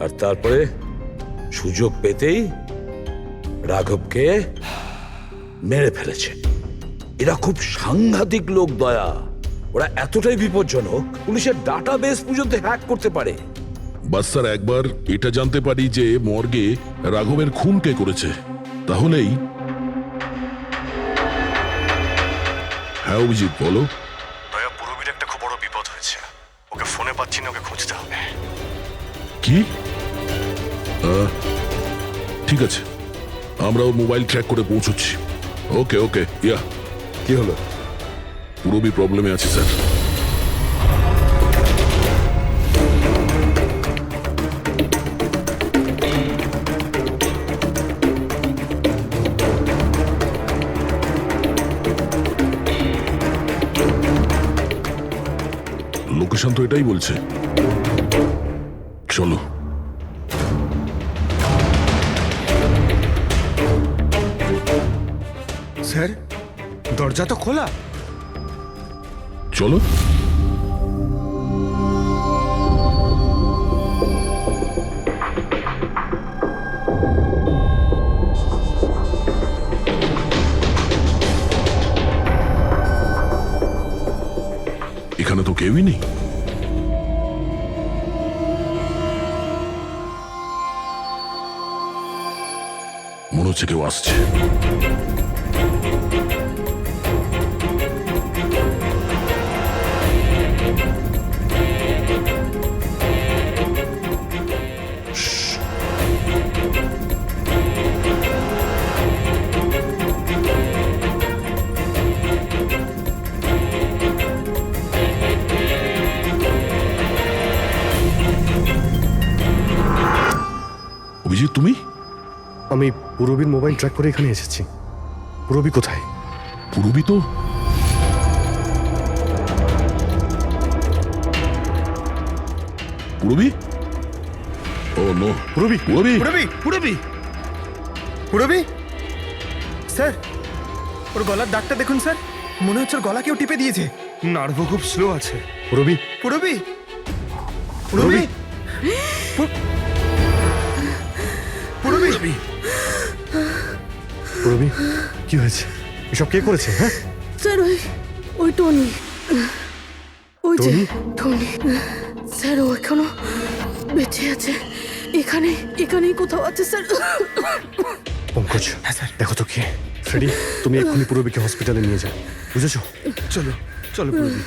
আর তারপরে সুযোগ পেতেই রাঘবকে মেরে ফেলেছে। এরা খুব সাংঘাতিক লোক দয়া, ওরা এতটাই বিপজ্জনক পুলিশের ডাটাবেস পর্যন্ত হ্যাক করতে পারে। বাস স্যার, একবার এটা জানতে পারি যে মর্গে রাঘবের খুন কে করেছে, তাহলেই। হ্যাঁ অভিজিৎ, বলো। দয়া, পুরবীর একটা খুব বড় বিপদ হয়েছে, ওকে ফোনে পাচ্ছি না, ওকে খুঁজতে হবে। কি? ঠিক আছে, আমরা ওর মোবাইল ট্র্যাক করে পৌঁছচ্ছি। ওকে ওকে, ইয়া। কি হলো? পুরবী প্রবলেমে আছে স্যার। লোকেশন তো এটাই বলছে, চলো। স্যার, দরজা তো খোলা। চলো। এখানে তো কেউই নেই। মনে হচ্ছে কেউ আসছে। অভিজিৎ, তুমি? আমি পুরবীর মোবাইল ট্র্যাক করে এখানে এসেছি। পুরবী কোথায়? পুরবী তো পুরবী? ও নো, পুরবী, পুরবী, পুরবি পুরবি পুরবি স্যার, ওর গলার দাগটা দেখুন স্যার, মনে হচ্ছে ওর গলা কেউ টিপে দিয়েছে। নার্ভও খুব স্লো আছে। পুরবী, পুরবি পুরবি পুরবি পুরবী, কি হয়েছে? এসব কে করেছে? হ্যাঁ, স্যার ওই টনি, ওই যে টনি? টনি স্যার, ও এখনো বেঁচে আছে। এখানেই কোথাও আছে স্যার। পঙ্কজ, দেখো তো কে। ফ্রেডি, তুমি এক্ষুনি পুরবীকে হসপিটালে নিয়ে যাও, বুঝেছো? চলো চলো পুরবী।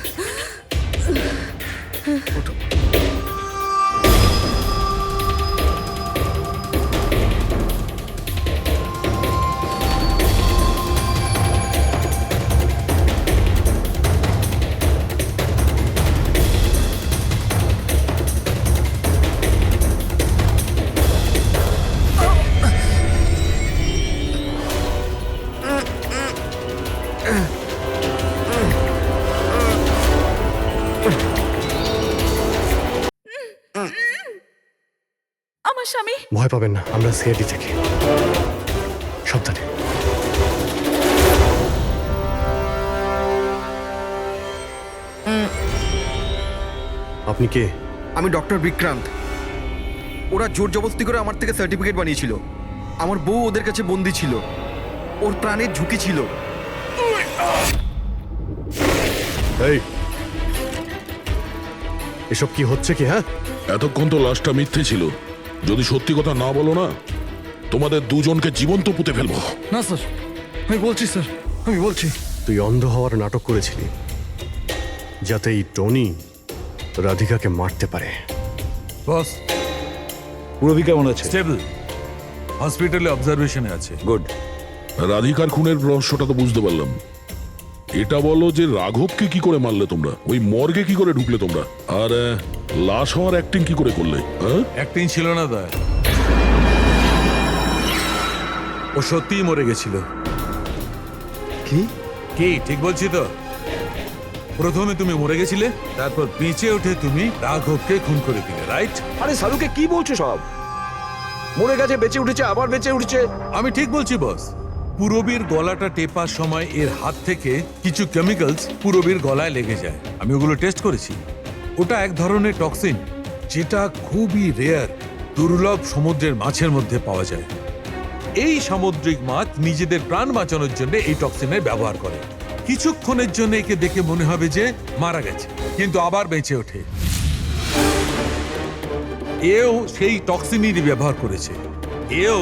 আমার স্বামী। ভয় পাবেন না, আমরা সিআইডি থেকে। সাবধানে। আপনি কে? আমি ডক্টর বিক্রান্ত। ওরা জোর জবরদস্তি করে আমার থেকে সার্টিফিকেট বানিয়েছিল। আমার বউ ওদের কাছে বন্দি ছিল, ওর প্রাণের ঝুঁকি ছিল। এই, এসব কি হচ্ছে কি? হ্যাঁ, এতক্ষণ তো লাশটা মিথ্যে ছিল। যদি সত্যি কথা না বলো না, তোমাদের দুজনকে জীবন্ত পুঁতে ফেলবো। না স্যার, আমি বলছি স্যার, আমি বলছি। তুই অন্ধ হওয়ার নাটক করেছিলি যাতে এই টনি রাধিকাকে মারতে পারে। বস, পুরবী কেমন আছে? স্টেবল, হসপিটালে অবজারভেশনে আছে। গুড। রাধিকার খুনের রহস্যটা তো বুঝতে পারলাম। এটা বলো যে রাঘবকে কি করে মারলে তোমরা? ওই মর্গে কি করে ঢুকলে তোমরা? আর লাশ হওয়ার অ্যাক্টিং কি করে করলে? অ্যাক্টিং ছিল না দা, ও সত্যিই মরে গেছিল। কি কি ঠিক বলছি তো? প্রথমে তুমি মরে গেছিলে, তারপর বেঁচে উঠে তুমি রাঘবকে খুন করে দিলে, রাইট? আরে সালুকে কি বলছো সব? মরে গেছে, বেঁচে উঠেছে, আবার বেঁচে উঠেছে। আমি ঠিক বলছি বস। পুরবীর গলাটা টেপার সময় এর হাত থেকে কিছু কেমিক্যালস পুরবীর গলায় লেগে যায়। আমি ওগুলো টেস্ট করেছি। ওটা এক ধরনের টক্সিন, যেটা খুবই রেয়ার, দুর্লভ সমুদ্রের মাছের মধ্যে পাওয়া যায়। এই সামুদ্রিক মাছ নিজেদের প্রাণ বাঁচানোর জন্য এই টক্সিনের ব্যবহার করে। কিছুক্ষণের জন্য একে দেখে মনে হবে যে মারা গেছে, কিন্তু আবার বেঁচে ওঠে। এও সেই টক্সিনেরই ব্যবহার করেছে। এও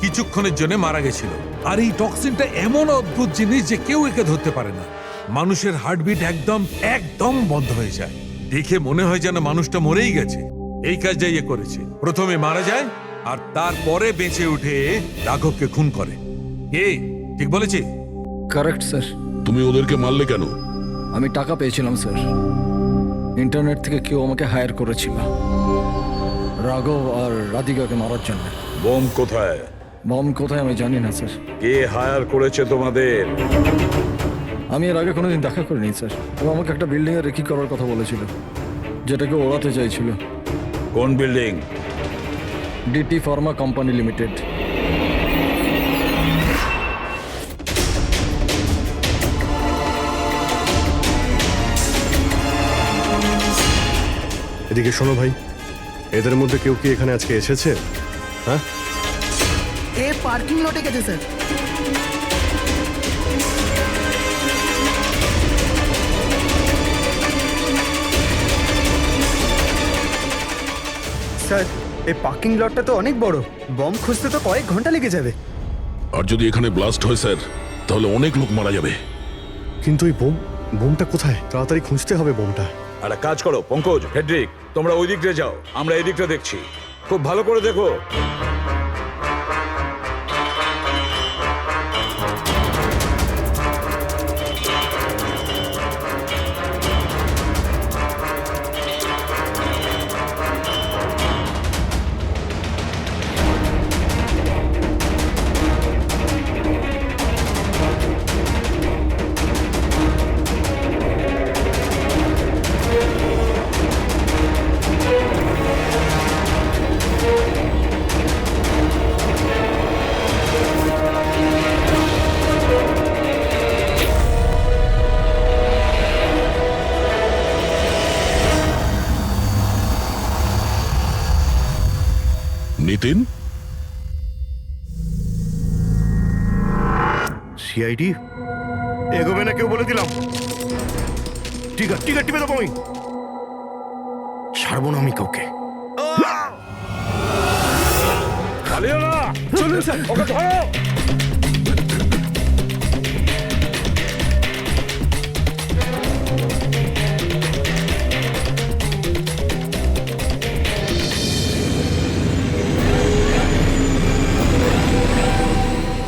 কিছুক্ষণের জন্য মারা গেছিল। আর এই টক্সিনটা এমন অদ্ভুত জিনিস যে কেউ একে ধরতে পারে না। মানুষের হার্টবিট একদম বন্ধ হয়ে যায়। দেখে মনে হয় যেন মানুষটা মরেই গেছে। এই কাজটাই এ করেছে। প্রথমে মারা যায় আর তারপরে বেঁচে উঠে রাঘবকে খুন করে। ঠিক বলেছি? Correct sir. তুমি ওদেরকে মারলে কেন? আমি টাকা পেয়েছিলাম স্যার। ইন্টারনেট থেকে কেউ আমাকে হায়ার করেছিল রাঘব আর রাধিকাকে মারার জন্য। বম কোথায়? বম কোথায় আমি জানি না স্যার। কে হায়ার করেছে তোমাদের? আমি এর আগে কোনোদিন দেখা করিনি স্যার। ও আমাকে একটা বিল্ডিংয়ে রেকি করার কথা বলেছিল, যেটাকে ওড়াতে চাইছিল। কোন building? DT pharma company limited. এদিকে শোনো ভাই, এদের মধ্যে কেউ কি এখানে আজকে এসেছে? হ্যাঁ, এ পার্কিং লটে গেছে স্যার। স্যার এই পার্কিং লটটা তো অনেক বড়, বম খুঁজতে তো কয়েক ঘন্টা লেগে যাবে। আর যদি এখানে ব্লাস্ট হয় স্যার, তাহলে অনেক লোক মারা যাবে। কিন্তু ওই বোমটা কোথায়? তাড়াতাড়ি খুঁজতে হবে বোমটা। একটা কাজ করো পঙ্কজ, ফেডরিক, তোমরা ওই দিকটা যাও, আমরা এই দিকটা দেখছি। খুব ভালো করে দেখো। নিতিন, সিআইডি এগোবে না কেউ বলে দিলাম। টিকা টিপে দেবো আমি, ছাড়বো না আমি কাউকে। চলুন স্যার, ওকে ধরো।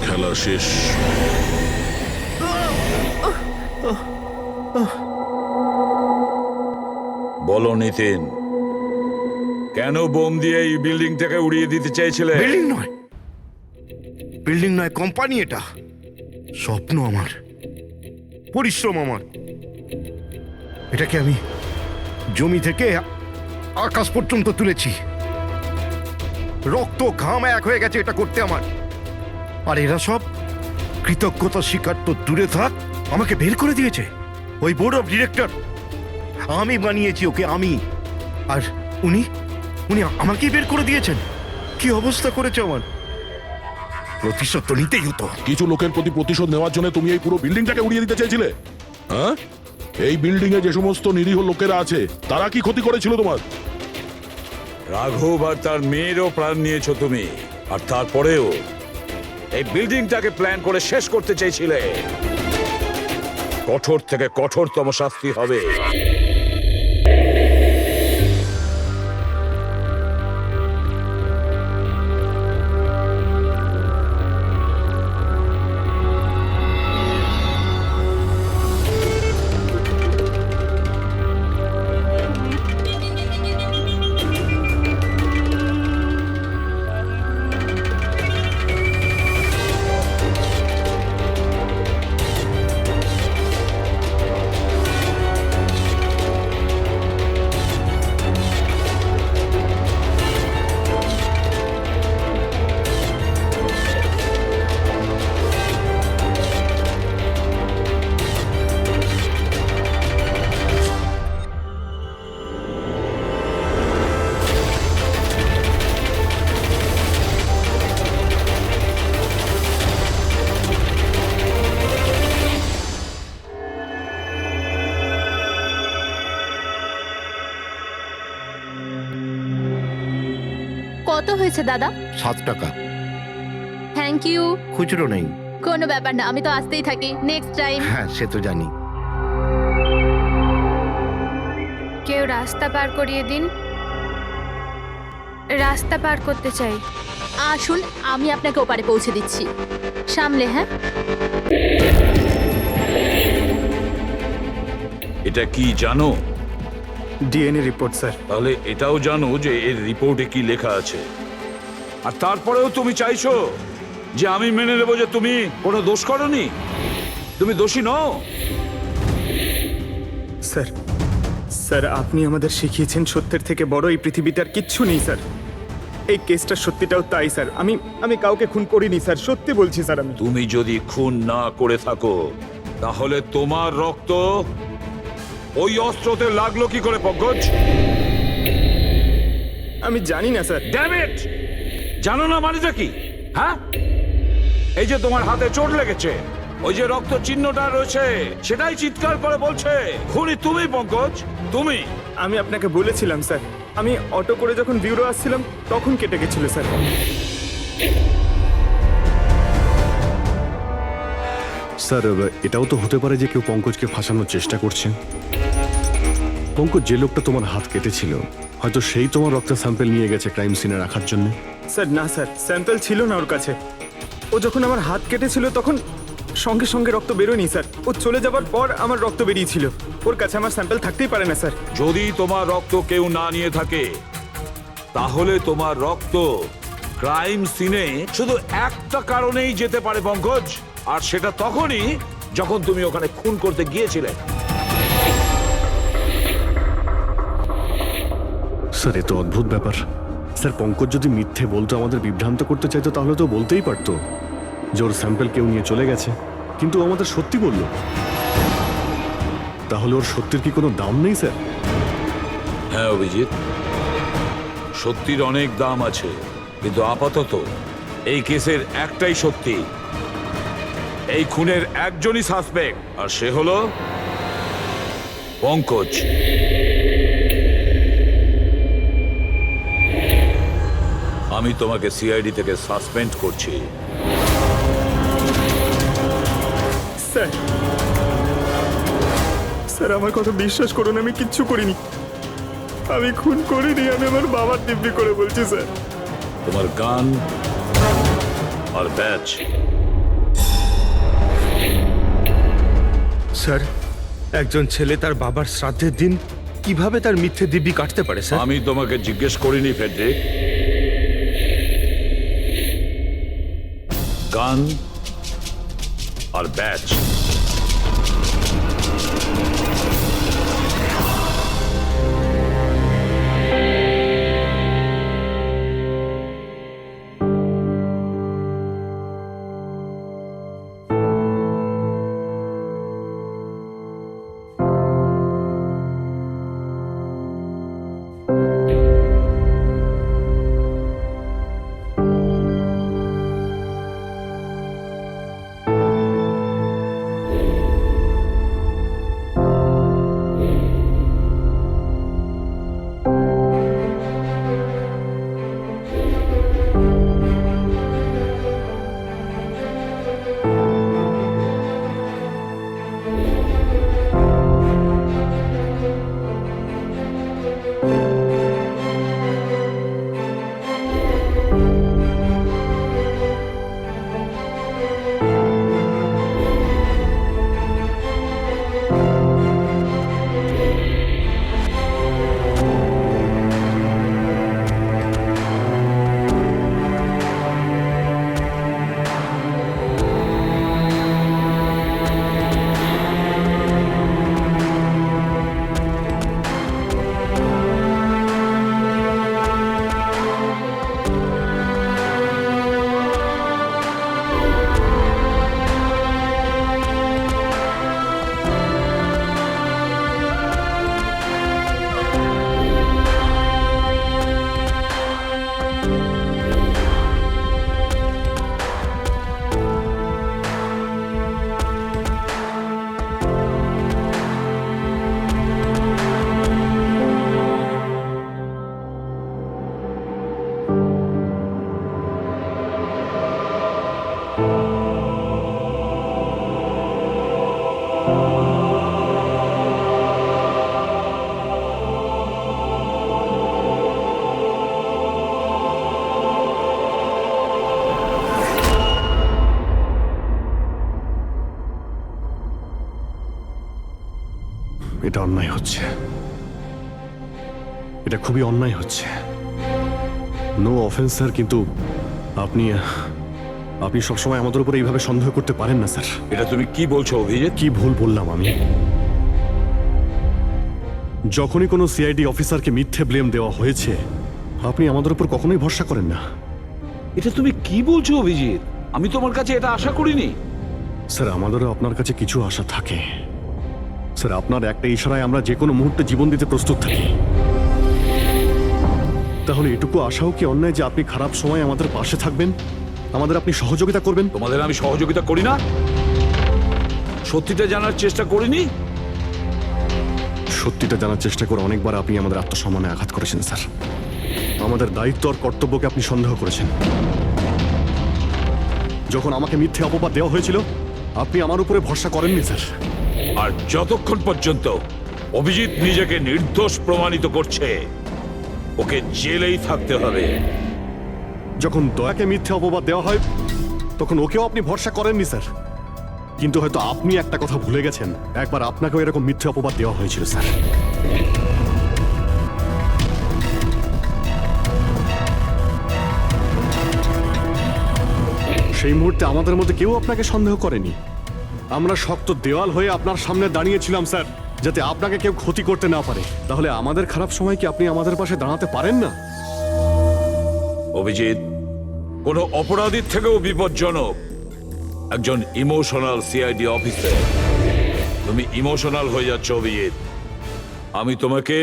খেলা শেষ। বলো নিতিন, কেন বোম দিয়ে এই বিল্ডিংটাকে উড়িয়ে দিতে চাইছিলে? বিল্ডিং নয়, কোম্পানি এটা। স্বপ্ন আমার, পরিশ্রম আমার। এটাকে আমি জমি থেকে আকাশ পর্যন্ত তুলেছি। রক্ত ঘাম এক হয়ে গেছে এটা করতে আমার। আর এরা সব কৃতজ্ঞতা স্বীকার তো দূরে থাক, আমাকে বের করে দিয়েছে। ওই বোর্ড অফ ডিরেক্টর, আমি বানিয়েছি ওকে, আমি। আর উনি আমাকেই বের করে দিয়েছেন। কি অবস্থা করেছে আমার। প্রতিশোধ তো নিতেই হতো। কিছু লোকের প্রতি প্রতিশোধ নেওয়ার জন্য তুমি এই পুরো বিল্ডিংটাকে উড়িয়ে দিতে চেয়েছিলে? হ্যাঁ, এই বিল্ডিং এ যে সমস্ত নিরীহ লোকেরা আছে তারা কি ক্ষতি করেছিল তোমার? রাঘব আর তার মেয়েরও প্রাণ নিয়েছো তুমি, আর তারপরেও এই বিল্ডিংটাকে প্ল্যান করে শেষ করতে চাইছিলে। কঠোর থেকে কঠোরতম শাস্তি হবে। কত হয়েছে দাদা? 7 টাকা। Thank you. খুচরো নেই। কোনো ব্যাপার না, আমি তো আসতেই থাকি। Next time. হ্যাঁ, সে তো জানি। কেউ রাস্তা পার করিয়ে দিন, রাস্তা পার করতে চাই। আসুন, আমি আপনাকে ওপারে পৌঁছে দিচ্ছি। সামলে, হ্যাঁ। এটা কি জানো? DNA report sir. তাহলে এটাও জানো যে এর রিপোর্টে কি লেখা আছে। আর তারপরেও তুমি চাইছো যে আমি মেনে নেব যে তুমি কোনো দোষ করনি, তুমি দোষী নও। স্যার, স্যার আপনি আমাদের শিখিয়েছেন সত্যের থেকে বড় এই পৃথিবীটার কিচ্ছু নেই স্যার। এই কেসটার সত্যিটাও তাই স্যার। আমি কাউকে খুন করিনি স্যার, সত্যি বলছি স্যার। তুমি যদি খুন না করে থাকো তাহলে তোমার রক্ত ওই অস্ত্রতে লাগলো কি করে পঙ্কজ? আমি জানি না স্যার। Damn it! জানো না মানেটা কি? হ্যাঁ, এই যে তোমার হাতে চোট লেগেছে, ওই যে রক্ত চিহ্নটা রয়েছে, সেটাই চিৎকার করে বলছে খুনি তুমি পঙ্কজ, তুমি। আমি আপনাকে বলেছিলাম স্যার, আমি অটো করে যখন বিউরো আসছিলাম তখন কেটে গেছিল স্যার। স্যার এটাও তো হতে পারে যে কেউ পঙ্কজকে ফাঁসানোর চেষ্টা করছে। পঙ্কজ, যে লোকটা তোমার হাত কেটেছিল, হয়তো সেই তোমার রক্তের স্যাম্পল নিয়ে গেছে ক্রাইম সিনে রাখার জন্য। স্যার না স্যার, স্যাম্পল ছিল না ওর কাছে। ও যখন আমার হাত কেটেছিল তখন সঙ্গে সঙ্গে রক্ত বেরোয়নি স্যার। ও চলে যাবার পর আমার রক্ত বেরিয়েছিল। ওর কাছে আমার স্যাম্পল থাকতেই পারে না স্যার। যদি তোমার রক্ত কেউ না নিয়ে থাকে, তাহলে তোমার রক্ত ক্রাইম সিনে শুধু একটা কারণেই যেতে পারে পঙ্কজ, আর সেটা তখনই যখন তুমি ওখানে খুন করতে গিয়েছিলে। স্যার এ তো অদ্ভুত ব্যাপার। স্যার পঙ্কজ যদি মিথ্যে বলতো, আমাদের বিভ্রান্ত করতে চাইতো, তাহলে তো বলতেই পারতো যে ওর স্যাম্পল কেউ নিয়ে চলে গেছে, কিন্তু ও আমাদের সত্যি বললো। তাহলে ওর সত্যির কি কোনো দাম নেই স্যার? হ্যাঁ অভিজিৎ, সত্যির অনেক দাম আছে, কিন্তু আপাতত এই কেসের একটাই সত্যি, এই খুনের একজনই সাসপেক্ট, আর সে হলো পঙ্কজ। আমি তোমাকে সিআইডি থেকে সাসপেন্ড করছি। স্যার, স্যার আমার কথা বিশ্বাস করুন, আমি কিচ্ছু করিনি। আমি খুন করিনি, আমি আমার বাবার দিব্যি করে বলছি স্যার। তোমার গান আর ব্যাচ। স্যার, একজন ছেলে তার বাবার শ্রাদ্ধের দিন কিভাবে তার মিথ্যে দিব্যি কাটতে পারে স্যার? আমি তোমাকে জিজ্ঞেস করিনি ফেডরিক। গান আর ব্যাচ। এটা অন্যায় হচ্ছে, এটা খুবই অন্যায় হচ্ছে। নো অফেন্স স্যার, কিন্তু আপনি আপনি সবসময় আমাদের উপর এইভাবে সন্দেহ করতে পারেন না স্যার। এটা তুমি কি বলছো অভিজিৎ? কি ভুল বললাম আমি? যখনই কোনো সিআইডি অফিসারকে মিথ্যে ব্লেম দেওয়া হয়েছে, আপনি আমাদের উপর কখনোই ভরসা করেন না। এটা তুমি কি বলছো অভিজিৎ? আমি তোমার কাছে এটা আশা করিনি। স্যার আমাদেরও আপনার কাছে কিছু আশা থাকে স্যার। আপনার একটা ইশারায় আমরা যে কোনো মুহূর্তে জীবন দিতে প্রস্তুত থাকি। তাহলে এটুকু আশাও কি অন্যায় যে আপনি খারাপ সময় আমাদের পাশে থাকবেন, আমাদের আপনি সহযোগিতা করবেন? তোমাদের আমি সহযোগিতা করি না? সত্যিটা জানার চেষ্টা করিনি? সত্যিটা জানার চেষ্টা করে অনেকবার আপনি আমাদের আত্মসম্মানে আঘাত করেছেন স্যার। আমাদের দায়িত্ব আর কর্তব্যকে আপনি সন্দেহ করেছেন। যখন আমাকে মিথ্যে অপবাদ দেওয়া হয়েছিল, আপনি আমার উপরে ভরসা করেননি স্যার। আর যতক্ষণ পর্যন্ত অভিজিৎ নিজেকে নির্দোষ প্রমাণিত করছে, ওকে জেলেই থাকতে হবে। যখন দয়াকে মিথ্যে অপবাদ দেওয়া হয়, তখন ওকেও আপনি ভরসা করেননি স্যার। কিন্তু হয়তো আপনি একটা কথা ভুলে গেছেন, একবার আপনাকেও এরকম মিথ্যে অপবাদ দেওয়া হয়েছিল স্যার। সেই মুহূর্তে আমাদের মধ্যে কেউ আপনাকে সন্দেহ করেনি। আমরা শক্ত দেওয়াল হয়ে আপনার সামনে দাঁড়িয়েছিলাম স্যার, যাতে আপনাকে কেউ ক্ষতি করতে না পারে। তাহলে আমাদের খারাপ সময় কি আপনি আমাদের পাশে দাঁড়াতে পারেন না? অভিজিৎ কোনো অপরাধীর থেকেও বিপজ্জনক একজন ইমোশনাল সিআইডি অফিসার। তুমি ইমোশনাল হয়ে যাচ্ছ অভিজিৎ। আমি তোমাকে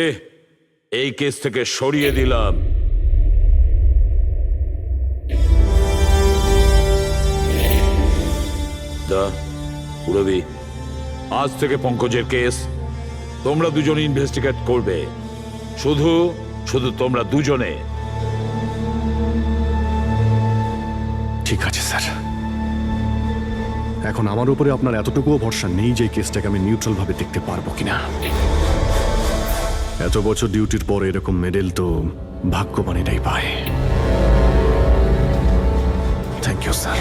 এই কেস থেকে সরিয়ে দিলাম। পুরবী, আজ থেকে পঙ্কজের কেস তোমরা দুজনে ইনভেস্টিগেট করবে, শুধু শুধু তোমরা দুজনে। ঠিক আছে স্যার। এখন আমার উপরে আপনার এতটুকুও ভরসা নেই যে এই কেসটাকে আমি নিউট্রাল ভাবে দেখতে পারবো কিনা। এত বছর ডিউটির পর এরকম মেডেল তো ভাগ্যবানেরাই পায়। Thank you sir.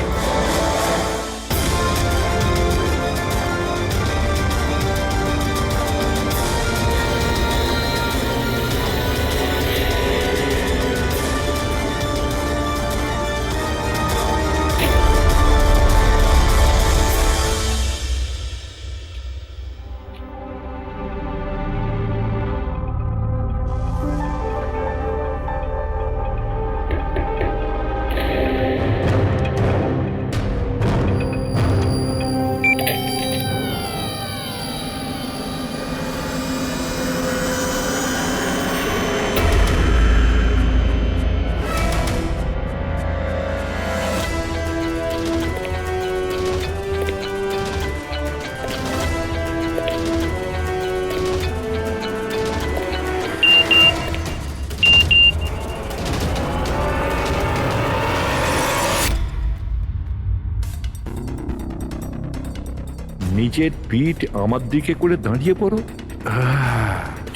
নিজের পিঠ আমার দিকে করে দাঁড়িয়ে পড়ো।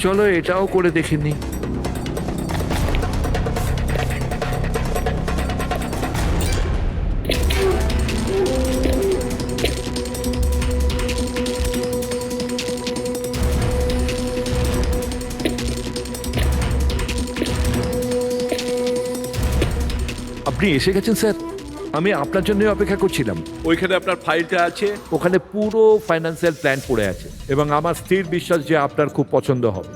চলো এটাও করে দেখে নি। আপনি এসে গেছেন স্যার। আমি আপনার জন্য অপেক্ষা করছিলাম। ওইখানে আপনার ফাইলটা আছে, ওখানে পুরো ফাইন্যান্সিয়াল প্ল্যান পড়ে আছে এবং আমার স্থির বিশ্বাস যে আপনার খুব পছন্দ হবে।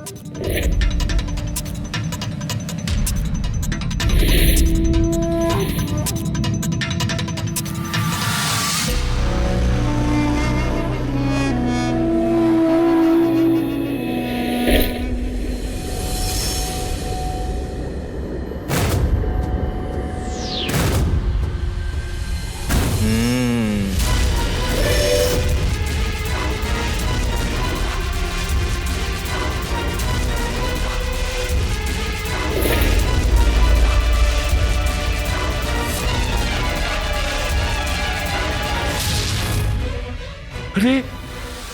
আরে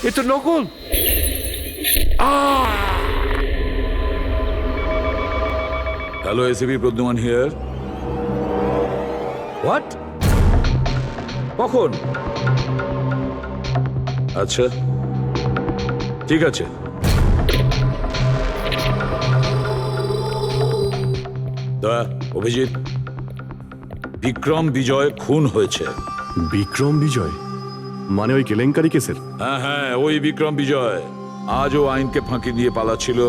এ তো নকল। Hello ACP Pradyuman here. What? কখন? আচ্ছা ঠিক আছে। অভিজিৎ, বিক্রম বিজয় খুন হয়েছে। বিক্রম বিজয় মানে ওই কেলেঙ্কারি কেসের? হ্যাঁ হ্যাঁ, ওই বিক্রম বিজয় আজও আইনকে ফাঁকি দিয়ে পালাচ্ছিল,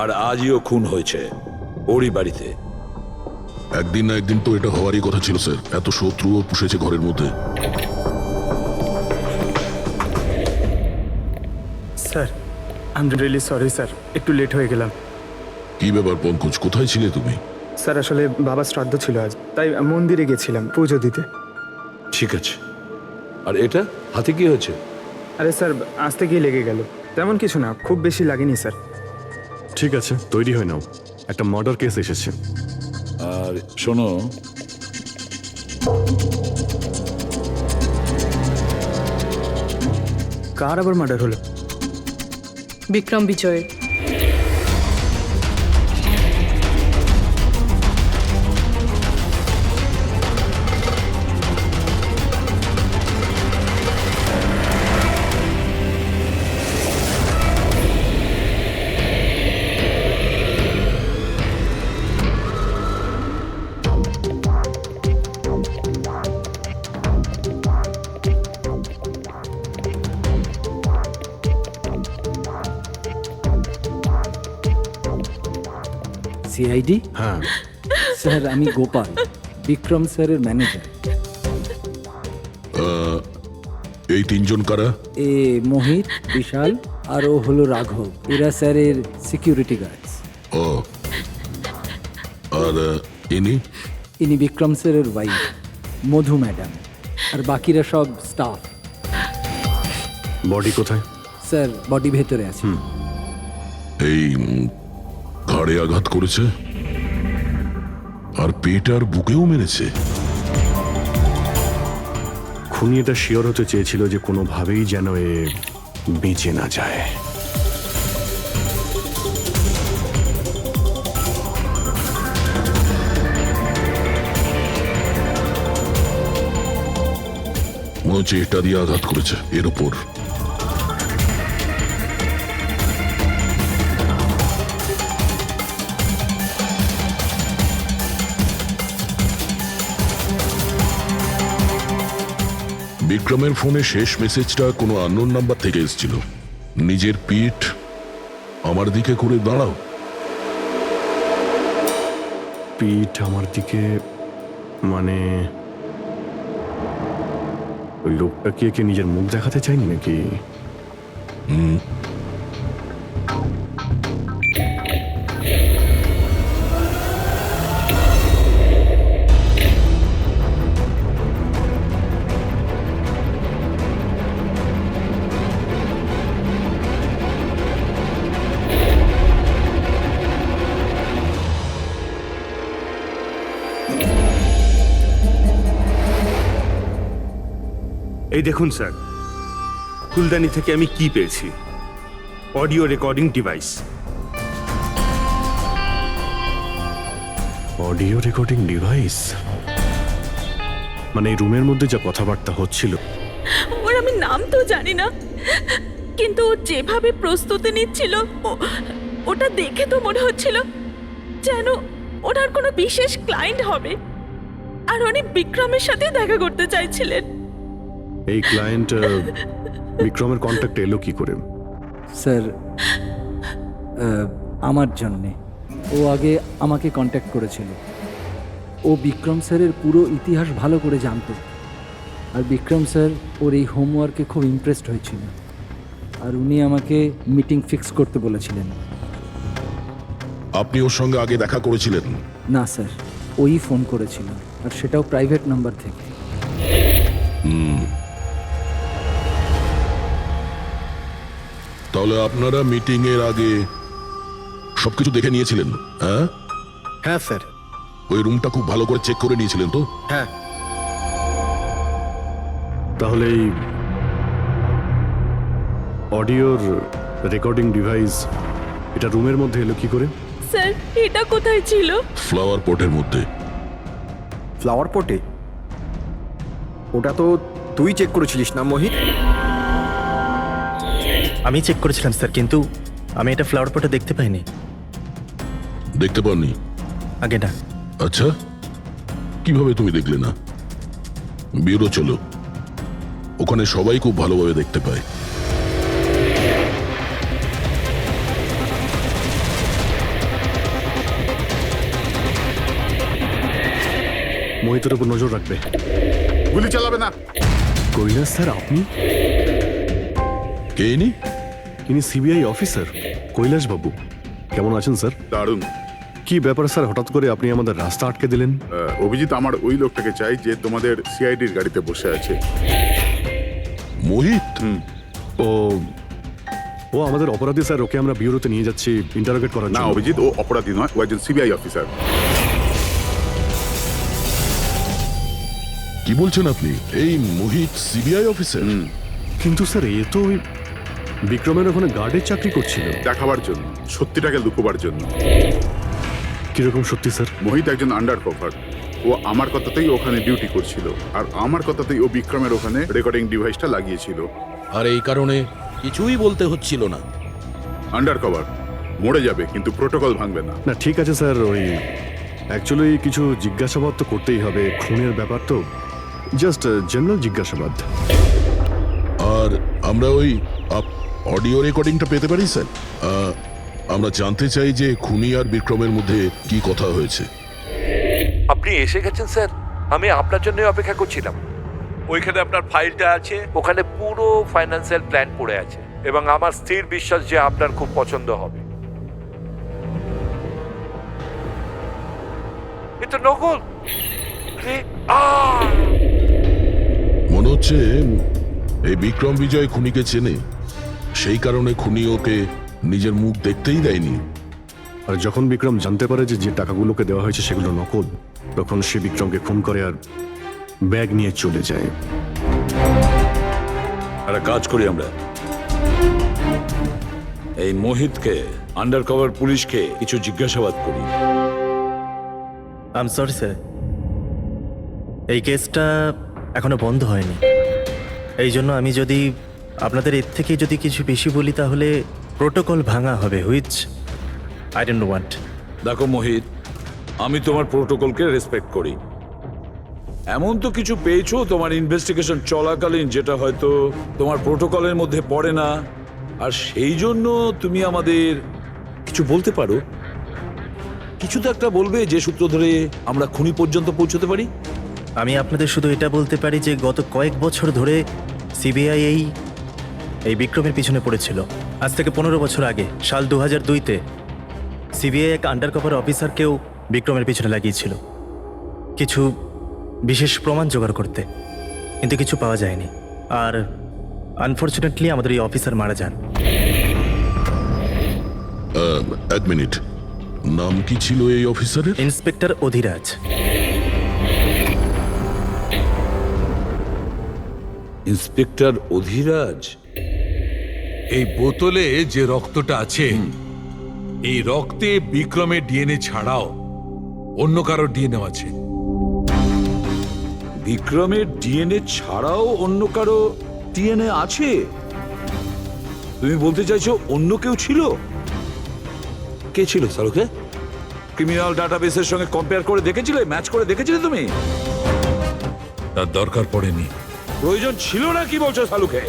আর আজই ও খুন হয়েছে ওরই বাড়িতে। একদিন না একদিন তো এটা হওয়ারই কথা ছিল স্যার। এত শত্রুও পুষেছে ঘরের মধ্যে। Sir, I am really sorry sir, একটু লেট হয়ে গেলাম। কি ব্যাপার পঙ্কজ, কোথায় ছিলে তুমি? স্যার আসলে বাবা শ্রাদ্ধ ছিল আজ, তাই মন্দিরে গেছিলাম পুজো দিতে। ঠিক আছে। আর এটা হাতে কি হয়েছে? আরে স্যার আসতে গিয়ে লেগে গেল, তেমন কিছু না, খুব বেশি লাগেনি স্যার। ঠিক আছে, তৈরি হয়ে নাও, একটা মার্ডার কেস এসেছে। আর শোনো, কার আবার মার্ডার হলো? বিক্রম বিজয়ের। সিআইডি? হ্যাঁ স্যার, আমি গোপাল, বিক্রম স্যারের ম্যানেজার। এই তিনজন কারা? এ মোহিত, বিশাল আর ও হলো রাঘব। এরা স্যারের সিকিউরিটি গার্ডস। ও, আর ইনি? ইনি বিক্রম স্যারের ওয়াইফ মধু ম্যাডাম, আর বাকিরা সব স্টাফ। বডি কোথায়? স্যার বডি ভেতরে আছে। এই ঘাড়ে আঘাত করেছে আর পেট আর বুকেও মেরেছে। খুনি এটা শিওর হতে চেয়েছিল যে কোনোভাবেই যেন এ বেঁচে না যায়। মনে হচ্ছে এটা দিয়ে আঘাত করেছে এর ওপর। বিক্রমের ফোনে শেষ মেসেজটা কোনো আননোন নাম্বার থেকে এসেছিল। নিজের পিঠ আমার দিকে করে দাঁড়াও। পিঠ আমার দিকে মানে ওই লোকটা কি একে নিজের মুখ দেখাতে চাইনি নাকি? এই দেখুন স্যার, ফুলদানি থেকে আমি কি পেয়েছি, audio recording device. Audio recording device মানে এই রুমের মধ্যে যা কথাবার্তা হচ্ছিল। ওর আমি নাম তো জানি না, কিন্তু ও যেভাবে প্রস্তুতি নিচ্ছিল ওটা দেখে তো মনে হচ্ছিল যেন ওনার কোনো বিশেষ ক্লায়েন্ট হবে, আর উনি বিক্রমের সাথে দেখা করতে চাইছিলেন। এই ক্লায়েন্ট বিক্রমের কন্ট্যাক্ট এলো কি করে? স্যার আমার জন্যে ও আগে আমাকে কন্ট্যাক্ট করেছিল। ও বিক্রম স্যারের পুরো ইতিহাস ভালো করে জানতো, আর বিক্রম স্যার ওর এই হোমওয়ার্কে খুব ইমপ্রেসড হয়েছিল, আর উনি আমাকে মিটিং ফিক্স করতে বলেছিলেন। আপনি ওর সঙ্গে আগে দেখা করেছিলেন? না স্যার, ওই ফোন করেছিল, আর সেটাও প্রাইভেট নাম্বার থেকে। তাহলে আপনারা মিটিং এর আগে সবকিছু দেখে নিয়েছিলেন? হ্যাঁ হ্যাঁ স্যার। ওই রুমটা খুব ভালো করে চেক করে নিয়েছিলেন তো? হ্যাঁ। তাহলে এই অডিওর রেকর্ডিং ডিভাইস এটা রুমের মধ্যে এলো কি করে? স্যার এটা কোথায় ছিল? ফ্লাওয়ার পটের মধ্যে। ফ্লাওয়ার পটে? ওটা তো তুই চেক করেছিলিস না মোহিত? আমি চেক করেছিলাম স্যার, কিন্তু আমি এটা ফ্লাওয়ার পটে দেখতে পাইনি। দেখতে পাননি? আগে না। আচ্ছা, কিভাবে তুমি দেখলে না? ব্যুরো চলো, ওখানে সবাই খুব ভালোভাবে দেখতে পায়। মোহিতের উপর নজর রাখবে। গুলি চালাবে না। কৈলাস স্যার আপনি? কে ইনি? ইনি সিবিআই অফিসার কৈলাস বাবু। কেমন আছেন স্যার? দারুণ। কি ব্যাপার স্যার, হঠাৎ করে আপনি আমাদের রাস্তা আটকে দিলেন? অভিজিৎ, আমার ওই লোকটাকে চাই যে তোমাদের সিআইডির গাড়িতে বসে আছে। মোহিত? ও ও আমাদের অপরাধী স্যার, ওকে আমরা বিউরোতে নিয়ে যাচ্ছি ইন্টারোগেট করার না জন্য। অভিজিৎ, ও অপরাধী নয়, ও একজন সিবিআই অফিসার। কি বলছেন আপনি? এই মোহিত সিবিআই অফিসার? কিন্তু স্যার এ তো ওই বিক্রমের ওখানে গার্ডের চাকরি করছিল। দেখাবার জন্য, সত্যিটাকে লুকোবার জন্য। কিরকম সত্যি স্যার? মোহিত একজন আন্ডার কভার। ও আমার কথাতেই ওখানে ডিউটি করছিল, আর আমার কথাতেই ও বিক্রমের ওখানে রেকর্ডিং ডিভাইসটা লাগিয়েছিল। আর এই কারণে কিছুই বলতে হচ্ছিল না। আন্ডার কভার মরে যাবে, কিন্তু প্রোটোকল ভাঙবে না। না ঠিক আছে স্যার, ওই অ্যাকচুয়ালি কিছু জিজ্ঞাসাবাদ তো করতেই হবে, খুনের ব্যাপার তো, জাস্ট জেনারেল জিজ্ঞাসাবাদ। আর আমরা ওই অডিও রেকর্ডিংটা পেতে পারি স্যার? আমরা জানতে চাই যে খুনি আর বিক্রমের মধ্যে কি কথা হয়েছে। আপনি এসে গেছেন স্যার, আমি আপনার জন্য অপেক্ষা করছিলাম। ওইখানে আপনার ফাইলটা আছে, ওখানে পুরো ফাইন্যান্সিয়াল প্ল্যান পড়ে আছে, এবং আমার স্থির বিশ্বাস যে আপনার খুব পছন্দ হবে। এটা নকল। মনে হচ্ছে এই বিক্রম বিজয় খুনিকে চেনে, সেই কারণে খুনি ওকে নিজের মুখ দেখতেই দেয়নি। আর যখন বিক্রম জানতে পারে যে যে টাকাগুলোকে দেওয়া হয়েছে সেগুলো নকল, তখন সে বিক্রমকে খুন করে আর ব্যাগ নিয়ে চলে যায়। একটা কাজ করি আমরা, এই মোহিতকে, আন্ডার কভার পুলিশকে কিছু জিজ্ঞাসাবাদ করি। আই এম সরি স্যার, এই কেসটা এখনো বন্ধ হয়নি। এই জন্য আমি যদি আপনাদের এর থেকে যদি কিছু বেশি বলি তাহলে প্রোটোকল ভাঙা হবে, হুইচ আই ডোন্ট ওয়ান্ট। দেখো মোহিত, আমি তোমার প্রোটোকলকে রেসপেক্ট করি। এমন তো কিছু পেয়েছো তোমার ইনভেস্টিগেশন চলাকালীন যেটা হয়তো তোমার প্রোটোকলের মধ্যে পড়ে না, আর সেই জন্য তুমি আমাদের কিছু বলতে পারো। কিছু তো একটা বলবে যে সূত্র ধরে আমরা খুনি পর্যন্ত পৌঁছতে পারি। আমি আপনাদের শুধু এটা বলতে পারি যে গত কয়েক বছর ধরে সিবিআই এই বিক্রমের পিছনে পড়েছিল। আজ থেকে 15 বছর আগে, সাল 2002-তে সিবিআই এক আন্ডার কভার অফিসারকেও বিক্রমের পিছনে লাগিয়েছিল কিছু বিশেষ প্রমাণ জোগাড় করতে, কিন্তু কিছু পাওয়া যায়নি। আর আনফর্চুনেটলি আমাদের এই অফিসার মারা যান। এক মিনিট, নাম কি ছিল এই অফিসারের? ইন্সপেক্টর অধিরাজ। ইন্সপেক্টর অধিরাজ? এই বোতলে যে রক্তটা আছে, এই রক্তে বিক্রমের ডিএনএ ছাড়াও অন্য কারো ডিএনএ আছে। বিক্রমের ডিএনএ ছাড়াও অন্য কারো ডিএনএ আছে? তুমি বলতে চাইছো অন্য কেউ ছিল? কে ছিল সালুকে? ক্রিমিনাল ডাটাবেসের সঙ্গে কম্পেয়ার করে দেখেছিলে, ম্যাচ করে দেখেছিলে তুমি? তার দরকার পড়েনি। প্রয়োজন ছিল না কি বলছো সালুকে?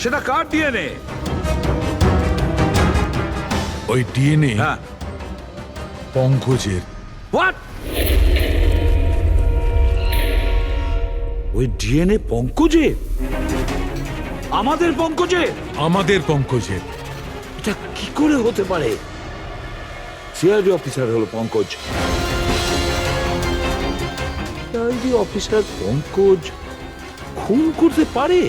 সেটা কার ডিএনএ? ওই ডিএনএ পঙ্কজের। হোয়াট? ওই ডিএনএ পঙ্কজের? আমাদের পঙ্কজের? আমাদের পঙ্কজের। এটা কি করে হতে পারে? সিআইডি অফিসার হলো পঙ্কজ। সিআইডি অফিসার পঙ্কজ খুন করতে পারে?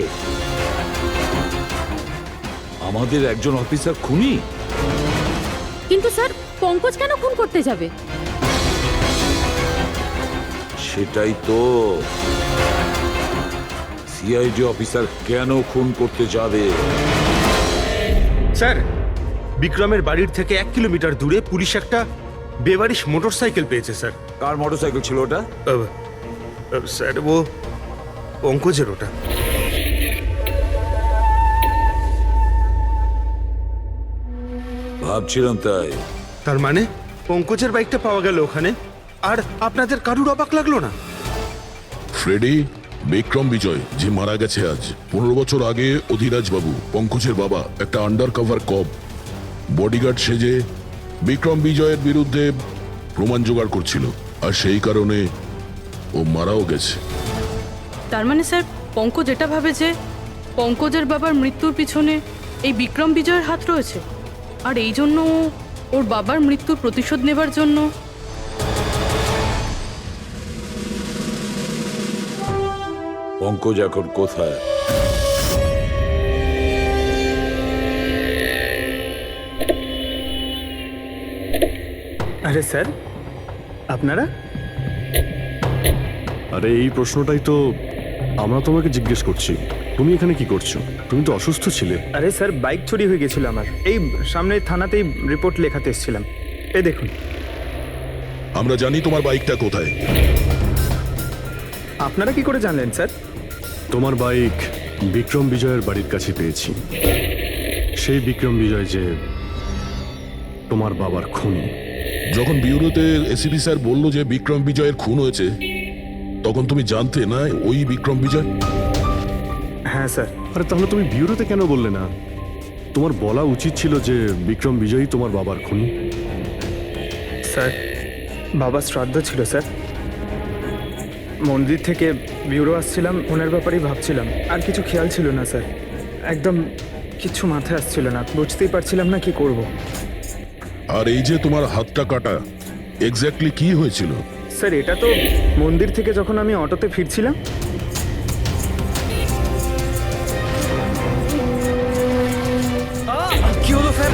আমাদের একজন অফিসার খুনি? কিন্তু স্যার, পঙ্কজ কেন খুন করতে যাবে? সেটাই তো, সিআইডি অফিসার কেন খুন করতে যাবে? স্যার, বিক্রমের বাড়ির থেকে 1 কিলোমিটার দূরে পুলিশ একটা বেবারিশ মোটরসাইকেল পেয়েছে স্যার। কার মোটরসাইকেল ছিল ওটা? স্যার, ও পঙ্কজের। ওটা ভাবছিলাম তাই। তার মানে পঙ্কজের বাইকটা পাওয়া গেল ওখানে, আর আপনাদের কারুর অবাক লাগলো না? ফ্রেডি, বিক্রম বিজয় যে মারা গেছে আজ 15 বছর আগে, অধিরাজ বাবু পঙ্কজের বাবা একটা আন্ডার কভার কপ বডিগার্ড সেজে বিক্রম বিজয়ের বিরুদ্ধে প্রমাণ জোগাড় করছিল, আর সেই কারণে ও মারাও গেছে। তার মানে স্যার, পঙ্কজ এটা ভাবে যে পঙ্কজের বাবার মৃত্যুর পিছনে এই বিক্রম বিজয়ের হাত রয়েছে, আর এই জন্য ওর বাবার মৃত্যুর প্রতিশোধ নেবার জন্য পঙ্কজ এখন কোথায়? আরে স্যার, আপনারা? আরে এই প্রশ্নটাই তো আমরা তোমাকে জিজ্ঞেস করছি। তুমি এখানে কি করছো? তুমি তো অসুস্থ ছিলে। আরে স্যার, বাইক চুরি হয়ে গেছিল আমার। এই সামনে থানাতেই রিপোর্ট লেখাতে এসেছিলাম। এই দেখুন। আমরা জানি তোমার বাইকটা কোথায়। আপনারা কি করে জানলেন স্যার? তোমার বাইক বিক্রম বিজয়ের বাড়ির কাছে পেয়েছি। সেই বিক্রম বিজয় যে তোমার বাবার খুনি। যখন বিউরোতে এসিপি স্যার বলল যে বিক্রম বিজয়ের খুন হয়েছে, তখন তুমি জানতে না ওই বিক্রম বিজয়? হ্যাঁ স্যার। আরে তাহলে তুমি বিউরোতে কেন বললে না? তোমার বলা উচিত ছিল যে বিক্রম বিজয়ই তোমার বাবার খুনি। স্যার, বাবা শ্রাদ্ধ ছিল স্যার। মন্দির থেকে বিউরো আসছিলাম, ওনার ব্যাপারেই ভাবছিলাম। আর কিছু খেয়াল ছিল না স্যার। একদম কিছু মাথায় আসছিল না, বুঝতেই পারছিলাম না কি করব। আর এই যে তোমার হাতটা কাটা, এক্স্যাক্টলি কি হয়েছিল? স্যার, এটা তো মন্দির থেকে যখন আমি অটোতে ফিরছিলাম। কি হলো স্যার?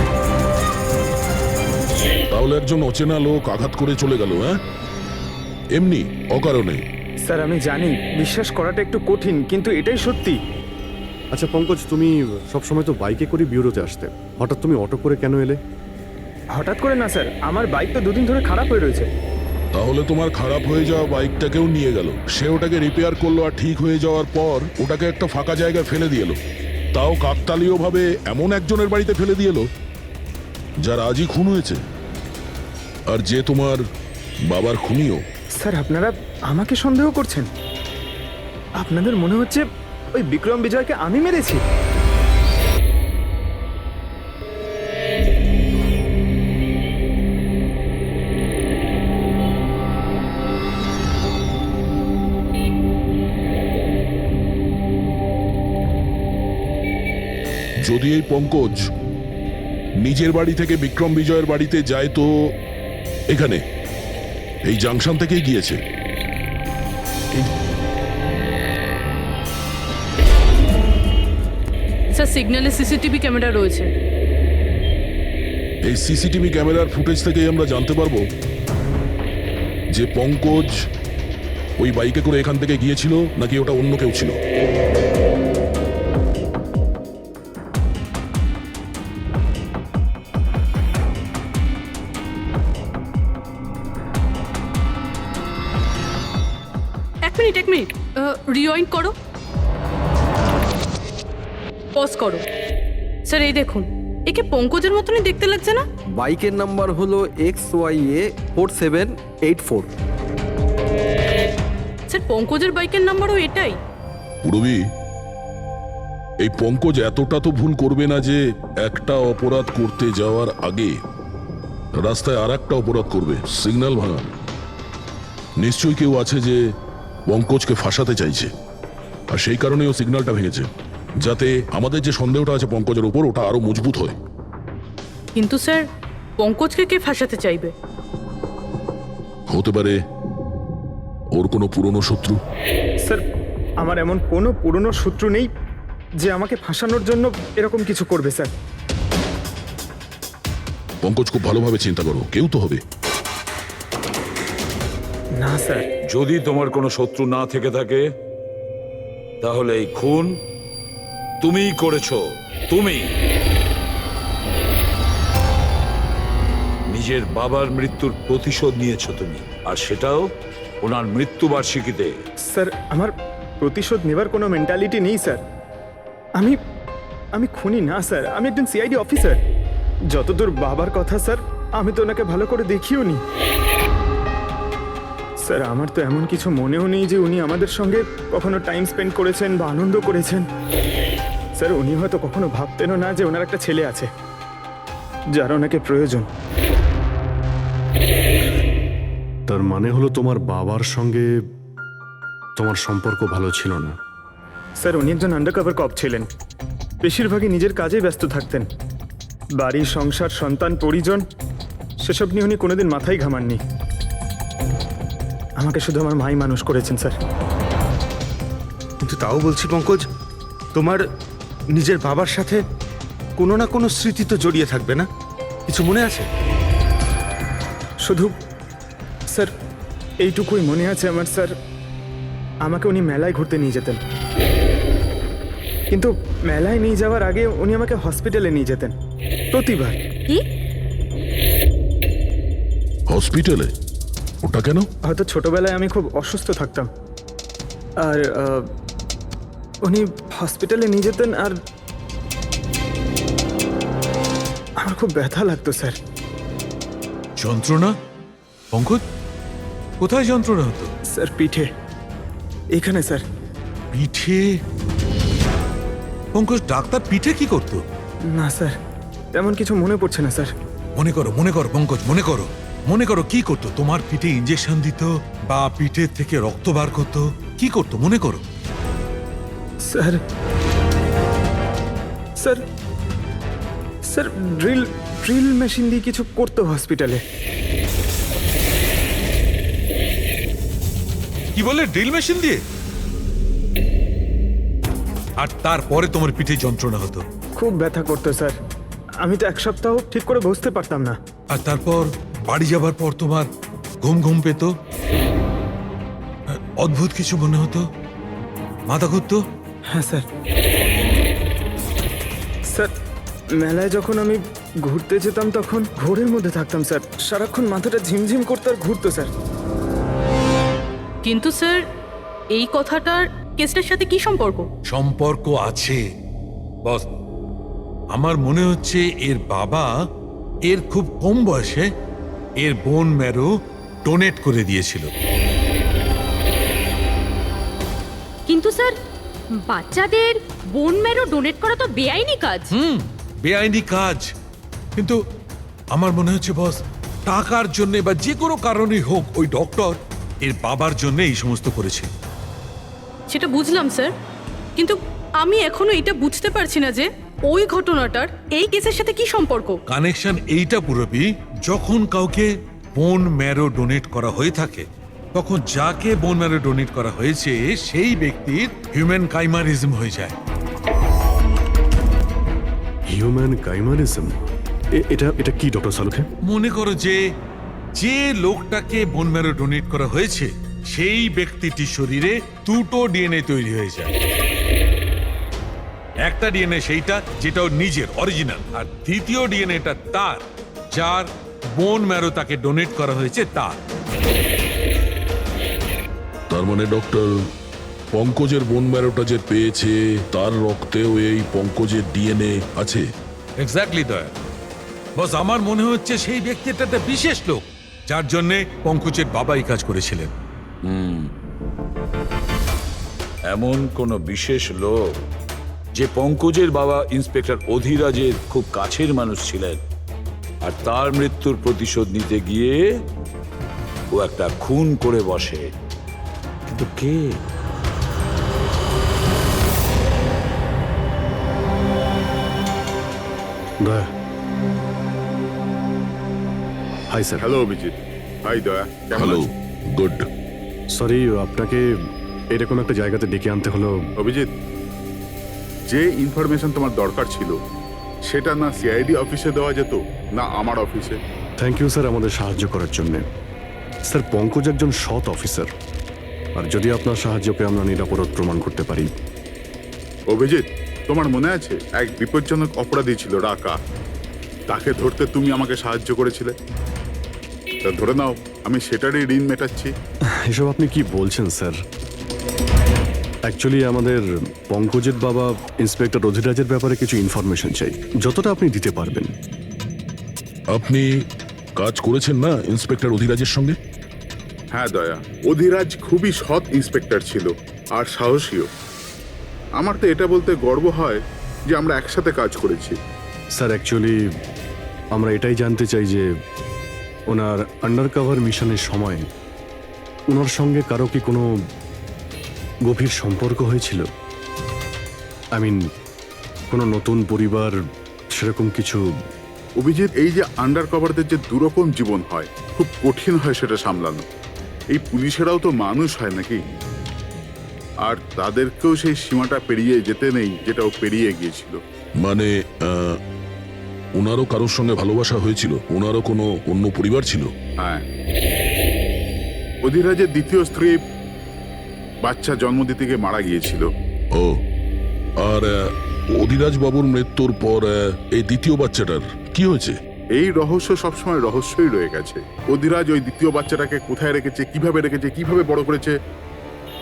তাহলে একজন অচেনা লোক আঘাত করে চলে গেল, হ্যাঁ? এমনি অকারণে? স্যার, আমি জানি বিশ্বাস করাটা একটু কঠিন, কিন্তু এটাই সত্যি। আচ্ছা পঙ্কজ, তুমি সবসময় তো বাইকে করে বিউরোতে আসতে, হঠাৎ তুমি অটো করে কেন এলে? হঠাৎ করে না স্যার, আমার বাইক তো দুদিন ধরে খারাপ হয়ে রয়েছে। তাহলে তোমার খারাপ হয়ে যাওয়া বাইকটাকেও নিয়ে গেল। সে ওটাকে রিপেয়ার করলো, আর ঠিক হয়ে যাওয়ার পর ওটাকে একটা ফাঁকা জায়গায় ফেলে দিয়ে এলো। তাও কাকতালীয় ভাবে এমন একজনের বাড়িতে ফেলে দিয়ে এলো যার আজই খুন হয়েছে, আর যে তোমার বাবার খুনিও। স্যার, আপনারা আমাকে সন্দেহ করছেন? আপনাদের মনে হচ্ছে ওই বিক্রম বিজয়কে আমি মেরেছি? যদি এই পঙ্কজ নিজের বাড়ি থেকে বিক্রম বিজয়ের বাড়িতে যায়, তো এখানে এই জাংশন থেকেই গিয়েছে। স্যার, সিগন্যালে সিসিটিভি ক্যামেরা রয়েছে। এই সিসিটিভি ক্যামেরার ফুটেজ থেকেই আমরা জানতে পারবো যে পঙ্কজ ওই বাইকে করে এখান থেকে গিয়েছিল নাকি ওটা অন্য কেউ ছিল। এক মিনিট রিওয়াইন্ড করো, পজ করো। স্যার, এই দেখুন, একে পঙ্কজের মতনই দেখতে লাগছে না? বাইকের নাম্বার হলো XYA4784। স্যার, পঙ্কজের বাইকের নাম্বারও এটাই। পুরবী, এই পঙ্কজ এতটা তো ভুল করবে না যে একটা অপরাধ করতে যাওয়ার আগে রাস্তায় আর একটা অপরাধ করবে, সিগন্যাল ভাঙা। নিশ্চয়ই কেউ আছে যে পঙ্কজকে ফাঁসাতে চাইছে, আর সেই কারণেই ও সিগন্যালটা ভেঙেছে, যাতে আমাদের যে সন্দেহটা আছে পঙ্কজের উপর, ওটা আরো মজবুত হয়। কিন্তু স্যার, পঙ্কজকে কে ফাঁসাতে চাইবে? হতে পারে ওর কোনো পুরনো শত্রু। স্যার, আমার এমন কোনো পুরনো শত্রু নেই যে আমাকে ফাঁসানোর জন্য এরকম কিছু করবে স্যার। পঙ্কজ, খুব ভালোভাবে চিন্তা করো, কেউ তো হবে। না স্যার। যদি তোমার কোনো শত্রু না থেকে থাকে, তাহলে এই খুন তুমিই করেছো। তুমি নিজের বাবার মৃত্যুর প্রতিশোধ নিয়েছো তুমি, আর সেটাও ওনার মৃত্যুবার্ষিকীতে। স্যার, আমার প্রতিশোধ নেবার কোনো মেন্টালিটি নেই স্যার। আমি খুনি না স্যার, আমি একজন সিআইডি অফিসার। যতদূর বাবার কথা স্যার, আমি তো ওনাকে ভালো করে দেখিও নি স্যার। আমার তো এমন কিছু মনেও নেই যে উনি আমাদের সঙ্গে কখনো টাইম স্পেন্ড করেছেন বা আনন্দ করেছেন। স্যার, উনি হয়তো কখনো ভাবতেনও না যে ওনার একটা ছেলে আছে যার ওনাকে প্রয়োজন। তার মানে হলো তোমার বাবার সঙ্গে তোমার সম্পর্ক ভালো ছিল না? স্যার, উনি একজন আন্ডারকভার কপ ছিলেন। বেশিরভাগই নিজের কাজে ব্যস্ত থাকতেন। বাড়ি, সংসার, সন্তান, পরিজন সেসব নিয়ে উনি কোনোদিন মাথায় ঘামাননি। আমাকে শুধু আমার মাই মানুষ করেছেন স্যার। কিন্তু তাও বলছি পঙ্কজ, তোমার নিজের বাবার সাথে কোনো না কোনো স্মৃতি তো জড়িয়ে থাকবে না? কিছু মনে আছে? শুধু স্যার এইটুকুই মনে আছে আমার স্যার, আমাকে উনি মেলায় ঘুরতে নিয়ে যেতেন, কিন্তু মেলায় নিয়ে যাওয়ার আগে উনি আমাকে হসপিটালে নিয়ে যেতেন প্রতিবার। কি? হসপিটালে? ওটা কেন? হয়তো ছোটবেলায় আমি খুব অসুস্থ থাকতাম, আর উনি হসপিটালে নিয়ে যেতেন, আর আমার খুব ব্যথা লাগতো স্যার। যন্ত্রণা? পঙ্কজ, কোথায় যন্ত্রণা হতো? স্যার পিঠে, এখানে স্যার। পিঠে? পঙ্কজ, ডাক্তার পিঠে কি করতো? না স্যার, তেমন কিছু মনে পড়ছে না স্যার। মনে করো পঙ্কজ, মনে করো কি করতো? তোমার পিঠে ইঞ্জেকশন দিত বা পিঠের থেকে রক্ত বার করতো? কি করতো মনে করো? Sir sir sir drill machine দিয়ে কিছু করতো হসপিটালে। কি বলে? ড্রিল মেশিন দিয়ে? আর তারপরে তোমার পিঠে যন্ত্রণা হতো? খুব ব্যথা করতো স্যার, আমি তো এক সপ্তাহ ঠিক করে বসতে পারতাম না। আর তারপর বাড়ি যাবার পর তোমার ঘুম পেত, অদ্ভুত কিছু মনে হতো, মাথা ঘুরতো? হ্যাঁ স্যার। স্যার মেলায় যখন আমি ঘুরতে যেতাম তখন ঘোরের মধ্যে থাকতাম স্যার, সারাক্ষণ মাথাটা ঝিমঝিম করতে আর ঘুরতো স্যার। কিন্তু স্যার এই কথাটার কেসটার সাথে কি সম্পর্ক? সম্পর্ক আছে বস। আমার মনে হচ্ছে এর বাবা এর খুব কম বয়সে এর বোন ম্যারো ডোনেট করে দিয়েছিল। কিন্তু স্যার বাচ্চাদের বোন ম্যারো ডোনেট করা তো বেআইনি কাজ। বেআইনি কাজ, কিন্তু আমার মনে হচ্ছে বস টাকার জন্য বা যে কোনো কারণেই হোক ওই ডক্টর এর বাবার জন্য এই সমস্ত করেছে। সেটা বুঝলাম স্যার, কিন্তু আমি এখনো এটা বুঝতে পারছি না যে ওই ঘটনাটার এই কেসের সাথে কি সম্পর্ক। কানেকশন এইটা পুরোপুরি, যখন কাউকে বোন ম্যারো ডোনেট করা হয়ে থাকে তখন যাকে বোন ম্যারো ডোনেট করা হয়েছে সেই ব্যক্তির হিউম্যান কাইমারিজম হয়ে যায়। হিউম্যান কাইমারিজম? এটা কি ডক্টর সালুখে? মনে করো যে লোকটাকে বোন ম্যারো ডোনেট করা হয়েছে সেই ব্যক্তিটির শরীরে দুটো ডিএনএ তৈরি হয়ে যায়। একটা ডিএনএ সেইটা যেটা ওর নিজের অরিজিনাল, আর দ্বিতীয় ডিএনএটা তার যার বোন ম্যারো তাকে ডোনেট করা হয়েছে তার। তার মানে ডক্টর, পঙ্কজের বোন ম্যারোটা যে পেয়েছে তার রক্তেও এই পঙ্কজের ডিএনএ আছে? এক্স্যাক্টলি দয়া বস, আমার মনে হচ্ছে সেই ব্যক্তিটা একটা বিশেষ লোক যার জন্য পঙ্কজের বাবা এই কাজ করেছিলেন। এমন কোন বিশেষ লোক যে পঙ্কজের বাবা ইন্সপেক্টর অধিরাজের খুব কাছের মানুষ ছিলেন, আর তার মৃত্যুর প্রতিশোধ নিতে গিয়ে ও একটা খুন করে বসে। কিন্তু কে? Daya. Hi sir. Hello Abhijit. Hi Daya. Hello. Good. Sorry, আপনাকে এরকম একটা জায়গাতে ডেকে আনতে হলো। অভিজিৎ, যে ইনফরমেশন তোমার দরকার ছিল সেটা না সিআইডি অফিসে দেওয়া যেত না আমার অফিসে? থ্যাংক ইউ স্যার আমাদের সাহায্য করার জন্য। স্যার পঙ্কজ একজন সৎ অফিসার, আর যদি আপনার সাহায্যকে আমরা নিরাপরাধ প্রমাণ করতে পারি। অভিজিৎ, তোমার মনে আছে এক বিপজ্জনক অপরাধী ছিল রাকা, তাকে ধরতে তুমি আমাকে সাহায্য করেছিলে। তা ধরে নাও আমি সেটারই ঋণ মেটাচ্ছি। এসব আপনি কি বলছেন স্যার? অ্যাকচুয়ালি আমাদের পঙ্কজের বাবা ইন্সপেক্টর অধিরাজের ব্যাপারে কিছু ইনফরমেশন চাই, যতটা আপনি দিতে পারবেন। আপনি কাজ করেছেন না ইন্সপেক্টর অধিরাজের সঙ্গে? হ্যাঁ দয়া, অধিরাজ খুবই সৎ ইন্সপেক্টর ছিল আর সাহসীও। আমার তো এটা বলতে গর্ব হয় যে আমরা একসাথে কাজ করেছি। স্যার অ্যাকচুয়ালি আমরা এটাই জানতে চাই যে ওনার আন্ডারকভার মিশনের সময় ওনার সঙ্গে কারো কি কোনো গভীর সম্পর্ক হয়েছিল? কোনো নতুন পরিবার সেরকম কিছু অভিজিৎ, এই যে আন্ডার কভারদের যে দুরকম জীবন হয়, খুব কঠিন হয় সেটা সামলানো। এই পুলিশেরাও তো মানুষ হয় নাকি? আর তাদেরকেও সেই সীমাটা পেরিয়ে যেতে নেই যেটা ও পেরিয়ে গিয়েছিল। মানে ওনারও কারোর সঙ্গে ভালোবাসা হয়েছিল? ওনারও কোনো অন্য পরিবার ছিল? হ্যাঁ, অধিরাজের দ্বিতীয় স্ত্রী বাচ্চা জন্ম দিতে গিয়ে মারা গিয়েছিল। ও, আর অধিরাজ বাবুর মৃত্যুর পর এই দ্বিতীয় বাচ্চাটার কি হয়েছে? এই রহস্য সবসময় রহস্যই রয়ে গেছে। অধিরাজ ওই দ্বিতীয় বাচ্চাটাকে কোথায় রেখেছে, কিভাবে বড় করেছে,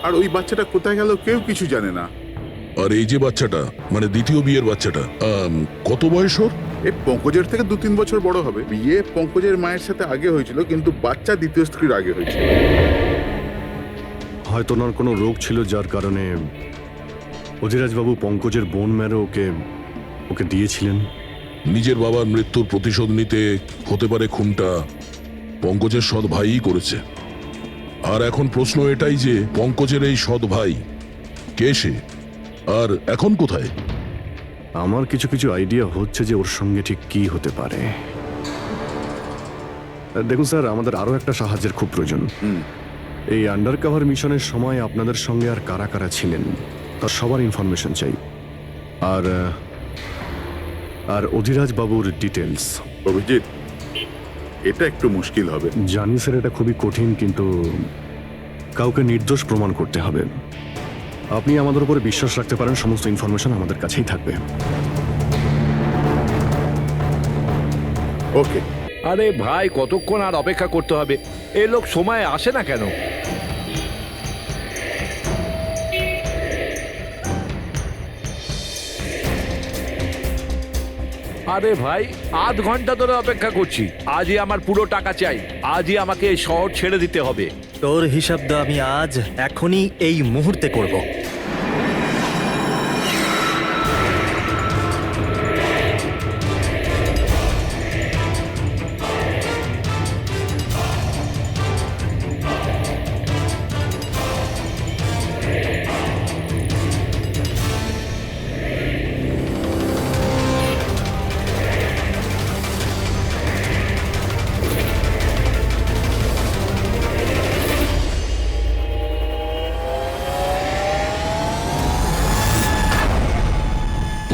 আর ওই বাচ্চাটা কোথায় গেল কেউ কিছু জানে না। আর এই যে বাচ্চাটা, মানে দ্বিতীয় বিয়ের বাচ্চাটা, কত বয়স ওর? এই পঙ্কজের থেকে 2-3 বছর বড় হবে। বিয়ে পঙ্কজের মায়ের সাথে আগে হয়েছিল, কিন্তু বাচ্চা দ্বিতীয় স্ত্রীর আগে হয়েছিল। হয়তো ওনার কোনো রোগ ছিল যার কারণে অধিরাজবাবু পঙ্কজের বোন ম্যারো ওকে দিয়েছিলেন। নিজের বাবার মৃত্যুর প্রতিশোধ নিতে হতে পারে খুনটা পঙ্কজের সৎ ভাইই করেছে। আর এখন প্রশ্ন এটাই যে পঙ্কজের এই সৎ ভাই কে সে, আর এখন কোথায়? আমার কিছু আইডিয়া হচ্ছে যে ওর সঙ্গে ঠিক কি হতে পারে। দেখুন স্যার, আমাদের আরো একটা সাহায্যের খুব প্রয়োজন। এই আন্ডার কভার মিশনের সময় আপনাদের সঙ্গে আর কারা কারা ছিলেন তার সবার ইনফরমেশন চাই, আর অধিরাজ বাবুর ডিটেলস। অভিজিৎ, এটা একটু মুশকিল হবে। জানি স্যার, এটা খুবই কঠিন, কিন্তু কাউকে নির্দোষ প্রমাণ করতে হবে। আপনি আমাদের উপরে বিশ্বাস রাখতে পারেন, সমস্ত ইনফরমেশন আমাদের কাছেই থাকবে। ওকে। আরে ভাই, কতক্ষণ আর অপেক্ষা করতে হবে? এই লোক সময় আসে না কেন? আরে ভাই, আধ ঘন্টা ধরে অপেক্ষা করছি। আজই আমার পুরো টাকা চাই। আজই আমাকে এই শহর ছেড়ে দিতে হবে। তোর হিসাব তো আমি আজ এখনই এই মুহূর্তে করব।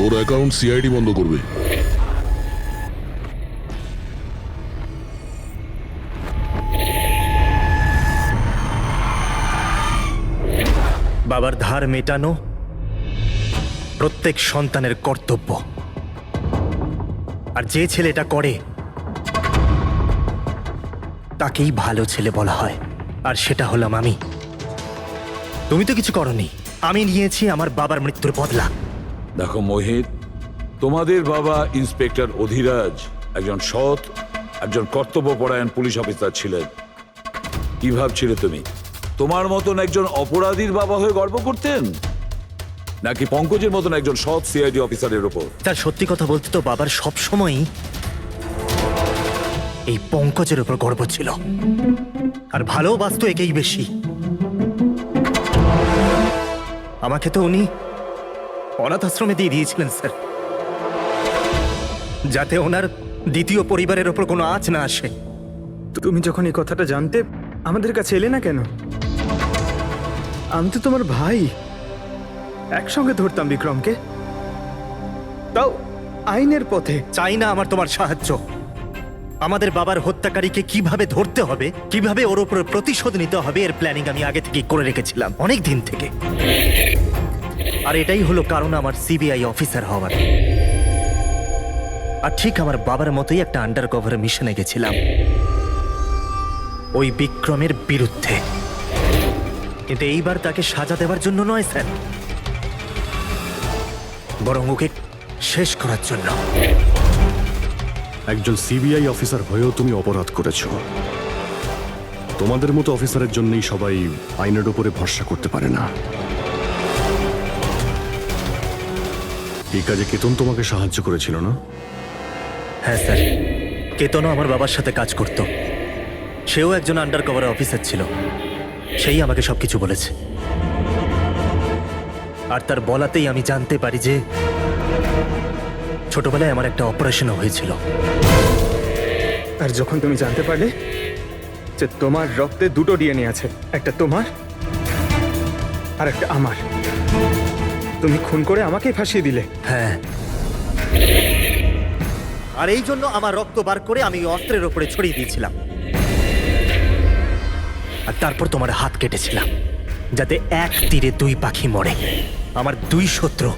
ওর অ্যাকাউন্ট সিআইডি বন্ধ করবে। বাবার ধার মেটানো প্রত্যেক সন্তানের কর্তব্য, আর যে ছেলে এটা করে তাকেই ভালো ছেলে বলা হয়, আর সেটা হলাম আমি। তুমি তো কিছু করনি, আমি নিয়েছি আমার বাবার মৃত্যুর বদলা। দেখো মোহিত, তোমাদের বাবা ইন্সপেক্টর অধিরাজ একজন সৎ, একজন কর্তব্যপরায়ণ পুলিশ অফিসার ছিলেন। কি ভাবছিলে তুমি তোমার মতন একজন অপরাধীর বাবা হয়ে গর্ব করতেন, নাকি পঙ্কজের মতন একজন সৎ সিআইডি অফিসারের উপর? তার সত্যি কথা বলতে তো বাবার সব সময়ই এই পঙ্কজের উপর গর্ব ছিল, আর ভালোবাসতো একেই বেশি। আমাকে তো উনি অনাথ আশ্রমে দিয়ে দিয়েছিলেন স্যার, যাতে ওনার দ্বিতীয় পরিবারের ওপর কোনো আঁচ না আসে। তুমি যখন এই কথাটা জানতে আমাদের কাছে এলে না কেন? আমি তো তোমার ভাই, একসঙ্গে ধরতাম বিক্রমকে, তাও আইনের পথে। চাই না আমার তোমার সাহায্য। আমাদের বাবার হত্যাকারীকে কিভাবে ধরতে হবে, কিভাবে ওর উপর প্রতিশোধ নিতে হবে, এর প্ল্যানিং আমি আগে থেকেই করে রেখেছিলাম, অনেক দিন থেকে। আর এটাই হলো কারণ আমার সিবিআই অফিসার হওয়ার। আর ঠিক আমার বাবার মতোই একটা আন্ডার কভার মিশনে গেছিলাম ওই বিক্রমের বিরুদ্ধে, কিন্তু এইবার তাকে সাজা দেওয়ার জন্য নয় স্যার, বরং ওকে শেষ করার জন্য। একজন সিবিআই অফিসার হয়েও তুমি অপরাধ করেছ। তোমাদের মতো অফিসারের জন্যই সবাই আইনের উপরে ভরসা করতে পারে না। এই কাজে কেতন তোমাকে সাহায্য করেছিল না? হ্যাঁ স্যার, কেতনও আমার বাবার সাথে কাজ করত। সেও একজন আন্ডার কভার অফিসার ছিল, সেই আমাকে সবকিছু বলেছে। আর তার বলাতেই আমি জানতে পারি যে ছোটবেলায় আমার একটা অপারেশনও হয়েছিল। আর যখন তুমি জানতে পারলে যে তোমার রক্তে দুটো ডিএনএ আছে, একটা তোমার আর একটা আমার, তুমি খুন করে আমাকেই ফাঁসিয়ে দিলে। হ্যাঁ, আর এই জন্য আমার রক্ত বার করে আমি অস্ত্রের ওপরে ছড়িয়ে দিয়েছিলাম, আর তারপর তোমার হাত কেটেছিলাম, যাতে এক তীরে দুই পাখি মরে। আমার দুই শত্রু,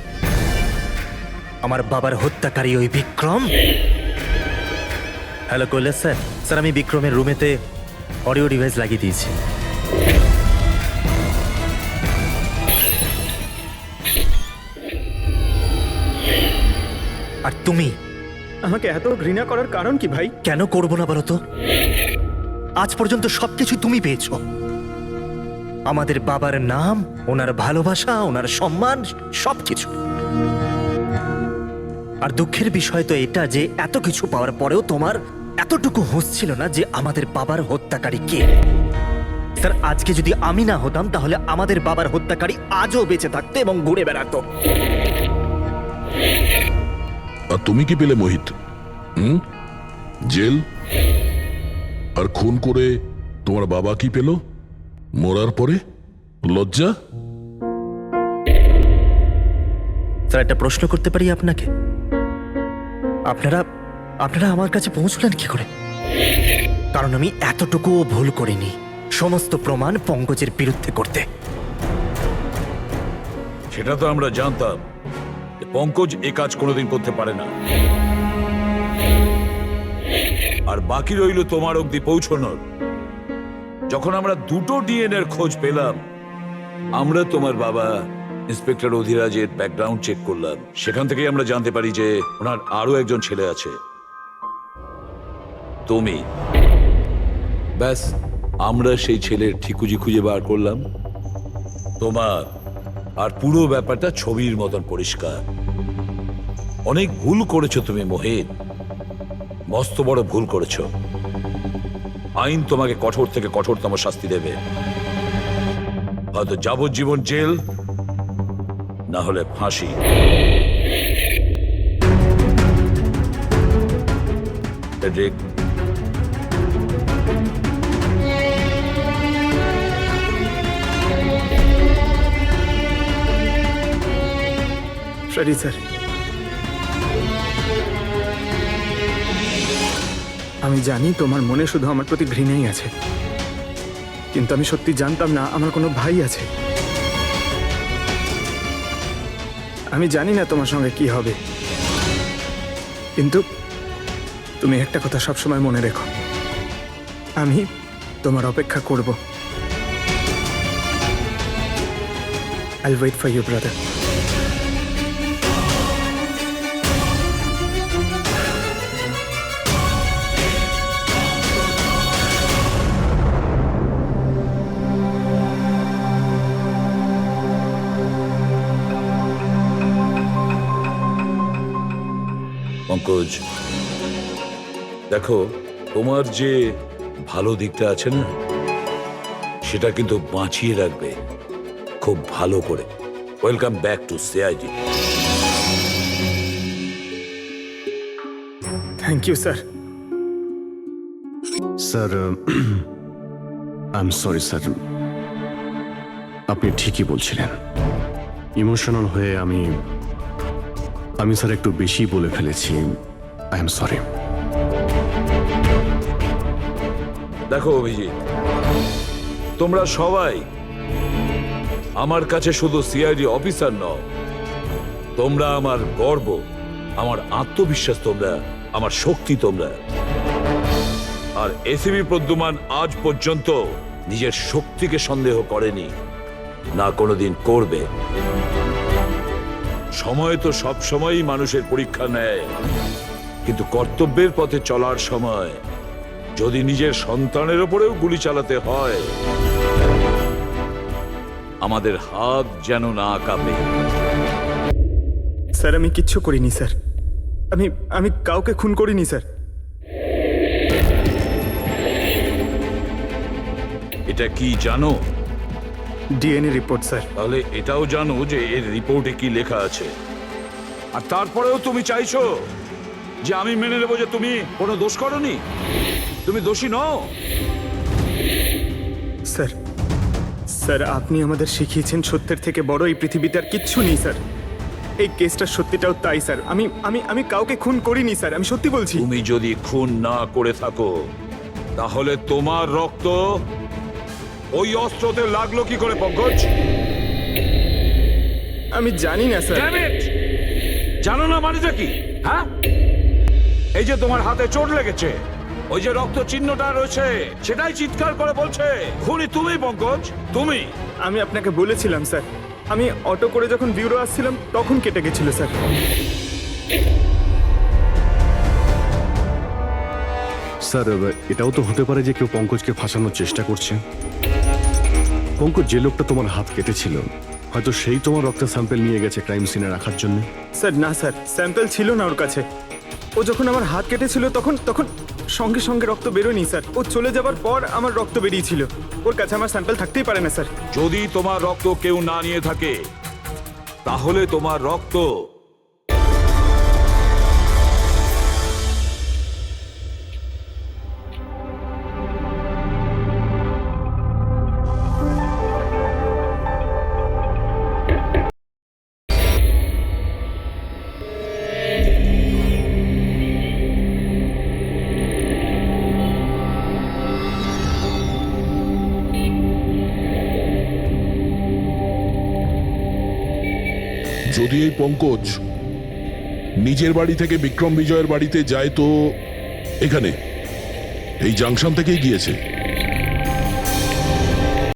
আমার বাবার হত্যাকারী ওই Vikram. Hello Kailash sir. Sir, আমি বিক্রমের রুমেতে অডিও ডিভাইস লাগিয়ে দিয়েছি। আর তুমি আমাকে এত ঘৃণা করার কারণ কি ভাই? কেন করবো না বলো তো? আজ পর্যন্ত সবকিছু তুমি পেয়েছো, আমাদের বাবার নাম, ওনার ভালোবাসা, ওনার সম্মান, সবকিছু। আর দুঃখের বিষয় তো এটা যে এত কিছু পাওয়ার পরেও তোমার এতটুকু হুঁশ ছিল না যে আমাদের বাবার হত্যাকারী কে। স্যার, আজকে যদি আমি না হতাম তাহলে আমাদের বাবার হত্যাকারী আজও বেঁচে থাকতো এবং ঘুরে বেড়াতো। আর তুমি কি পেলে মোহিত? জেল? আর খুন করে তোমার বাবা কি পেল মরার পরে? লজ্জা? স্যার, একটা প্রশ্ন করতে পারি আপনাকে? আপনারা আমার কাছে পৌঁছলেন কি করে? কারণ আমি এতটুকুও ভুল করিনি সমস্ত প্রমাণ পঙ্কজের বিরুদ্ধে করতে। সেটা তো আমরা জানতাম যে পঙ্কজ এ কাজ কোনোদিন করতে পারে না। আর বাকি রইল তোমার অবধি পৌঁছানোর। যখন আমরা দুটো ডিএনএর খোঁজ পেলাম, আমরা তোমার বাবা ইন্সপেক্টর অধিরাজের ব্যাকগ্রাউন্ড চেক করলাম। সেখান থেকেই আমরা জানতে পারি যে ওনার আরো একজন ছেলে আছে, তুমি। ব্যাস, আমরা সেই ছেলের ঠিকুজি খুঁজে বার করলাম তোমার। আর পুরো ব্যাপারটা ছবির মতন পরিষ্কার। অনেক ভুল করেছো তুমি মোহিত, মস্ত বড় ভুল করেছো। আইন তোমাকে কঠোর থেকে কঠোরতম শাস্তি দেবে, হয়তো যাবজ্জীবন জেল, না হলে ফাঁসি। ফ্রেডরিক, সরি স্যার, আমি জানি তোমার মনে শুধু আমার প্রতি ঘৃণাই আছে, কিন্তু আমি সত্যি জানতাম না আমার কোনো ভাই আছে। আমি জানি না তোমার সঙ্গে কি হবে, কিন্তু তুমি একটা কথা সবসময় মনে রেখো, আমি তোমার অপেক্ষা করব। I'll wait for you, brother. Pankaj, দেখো, তোমার যে ভালো দিকটা আছে না, সেটা কিন্তু বাঁচিয়ে রাখবে খুব ভালো করে। Welcome back to CID. Thank you sir. Sir, I am sorry sir, আপনি ঠিকই বলছিলেন। ইমোশনাল হয়ে আমি স্যার একটু বেশি বলে ফেলেছি। I am sorry. দেখো অভিজিৎ, তোমরা সবাই আমার কাছে শুধু সিআইডি অফিসার নও, তোমরা আমার গর্ব, আমার আত্মবিশ্বাস, তোমরা আমার শক্তি। তোমরা আর এসিবি প্রদ্যুমান আজ পর্যন্ত নিজের শক্তিকে সন্দেহ করেনি, না কোনোদিন করবে। সময় তো সব সময়ই মানুষের পরীক্ষা নেয়, কিন্তু কর্তব্যের পথে চলার সময় যদি নিজের সন্তানের উপরেও গুলি চালাতে হয়, আমাদের হাত যেন না কাঁপে। স্যার, আমি কিচ্ছু করিনি স্যার, আমি কাউকে খুন করিনি স্যার। এটা কি জানো? DNA report sir. তাহলে এটাও জানো যে এর রিপোর্টে কি লেখা আছে? আর তারপরেও তুমি চাইছো যে আমি মেনে নেবো যে তুমি কোনো দোষ করনি? তুমি দোষী নও। স্যার স্যার আপনি আমাদের শিখিয়েছেন সত্যের থেকে বড় এই পৃথিবীতে আর কিচ্ছু নেই স্যার। এই কেসটার সত্যিটাও তাই স্যার। আমি আমি আমি কাউকে খুন করিনি স্যার, আমি সত্যি বলছি। তুমি যদি খুন না করে থাকো তাহলে তোমার রক্ত ওই অস্ত্রতে লাগলো কি করে পঙ্কজ? আমি জানি না স্যার। Damn it! জানো না মানেটা কি? হ্যাঁ, এই যে তোমার হাতে চোট লেগেছে, ওই যে রক্ত চিহ্নটা রয়েছে, সেটাই চিৎকার করে বলছে খুনি তুমি পঙ্কজ, তুমি। আমি আপনাকে বলেছিলাম স্যার, আমি অটো করে যখন বিউরো আসছিলাম তখন কেটে গেছিল স্যার। স্যার এটাও তো হতে পারে যে কেউ পঙ্কজকে ফাঁসানোর চেষ্টা করছে। পঙ্কজ যে লোকটা তোমার হাত কেটেছিল হয়তো সেই তোমার রক্তের স্যাম্পল নিয়ে গেছে ক্রাইম সিনে রাখার জন্য। স্যার না স্যার, স্যাম্পল ছিল না ওর কাছে। ও যখন আমার হাত কেটেছিল তখন তখন সঙ্গে সঙ্গে রক্ত বেরোয়নি স্যার। ও চলে যাবার পর আমার রক্ত বেরিয়েছিল। ওর কাছে আমার স্যাম্পল থাকতেই পারে না স্যার। যদি তোমার রক্ত কেউ না নিয়ে থাকে তাহলে তোমার রক্ত যদি এই পঙ্কজ নিজের বাড়ি থেকে বিক্রম বিজয়ের বাড়িতে যায় তো এখানে এই জাংশন থেকেই গিয়েছে।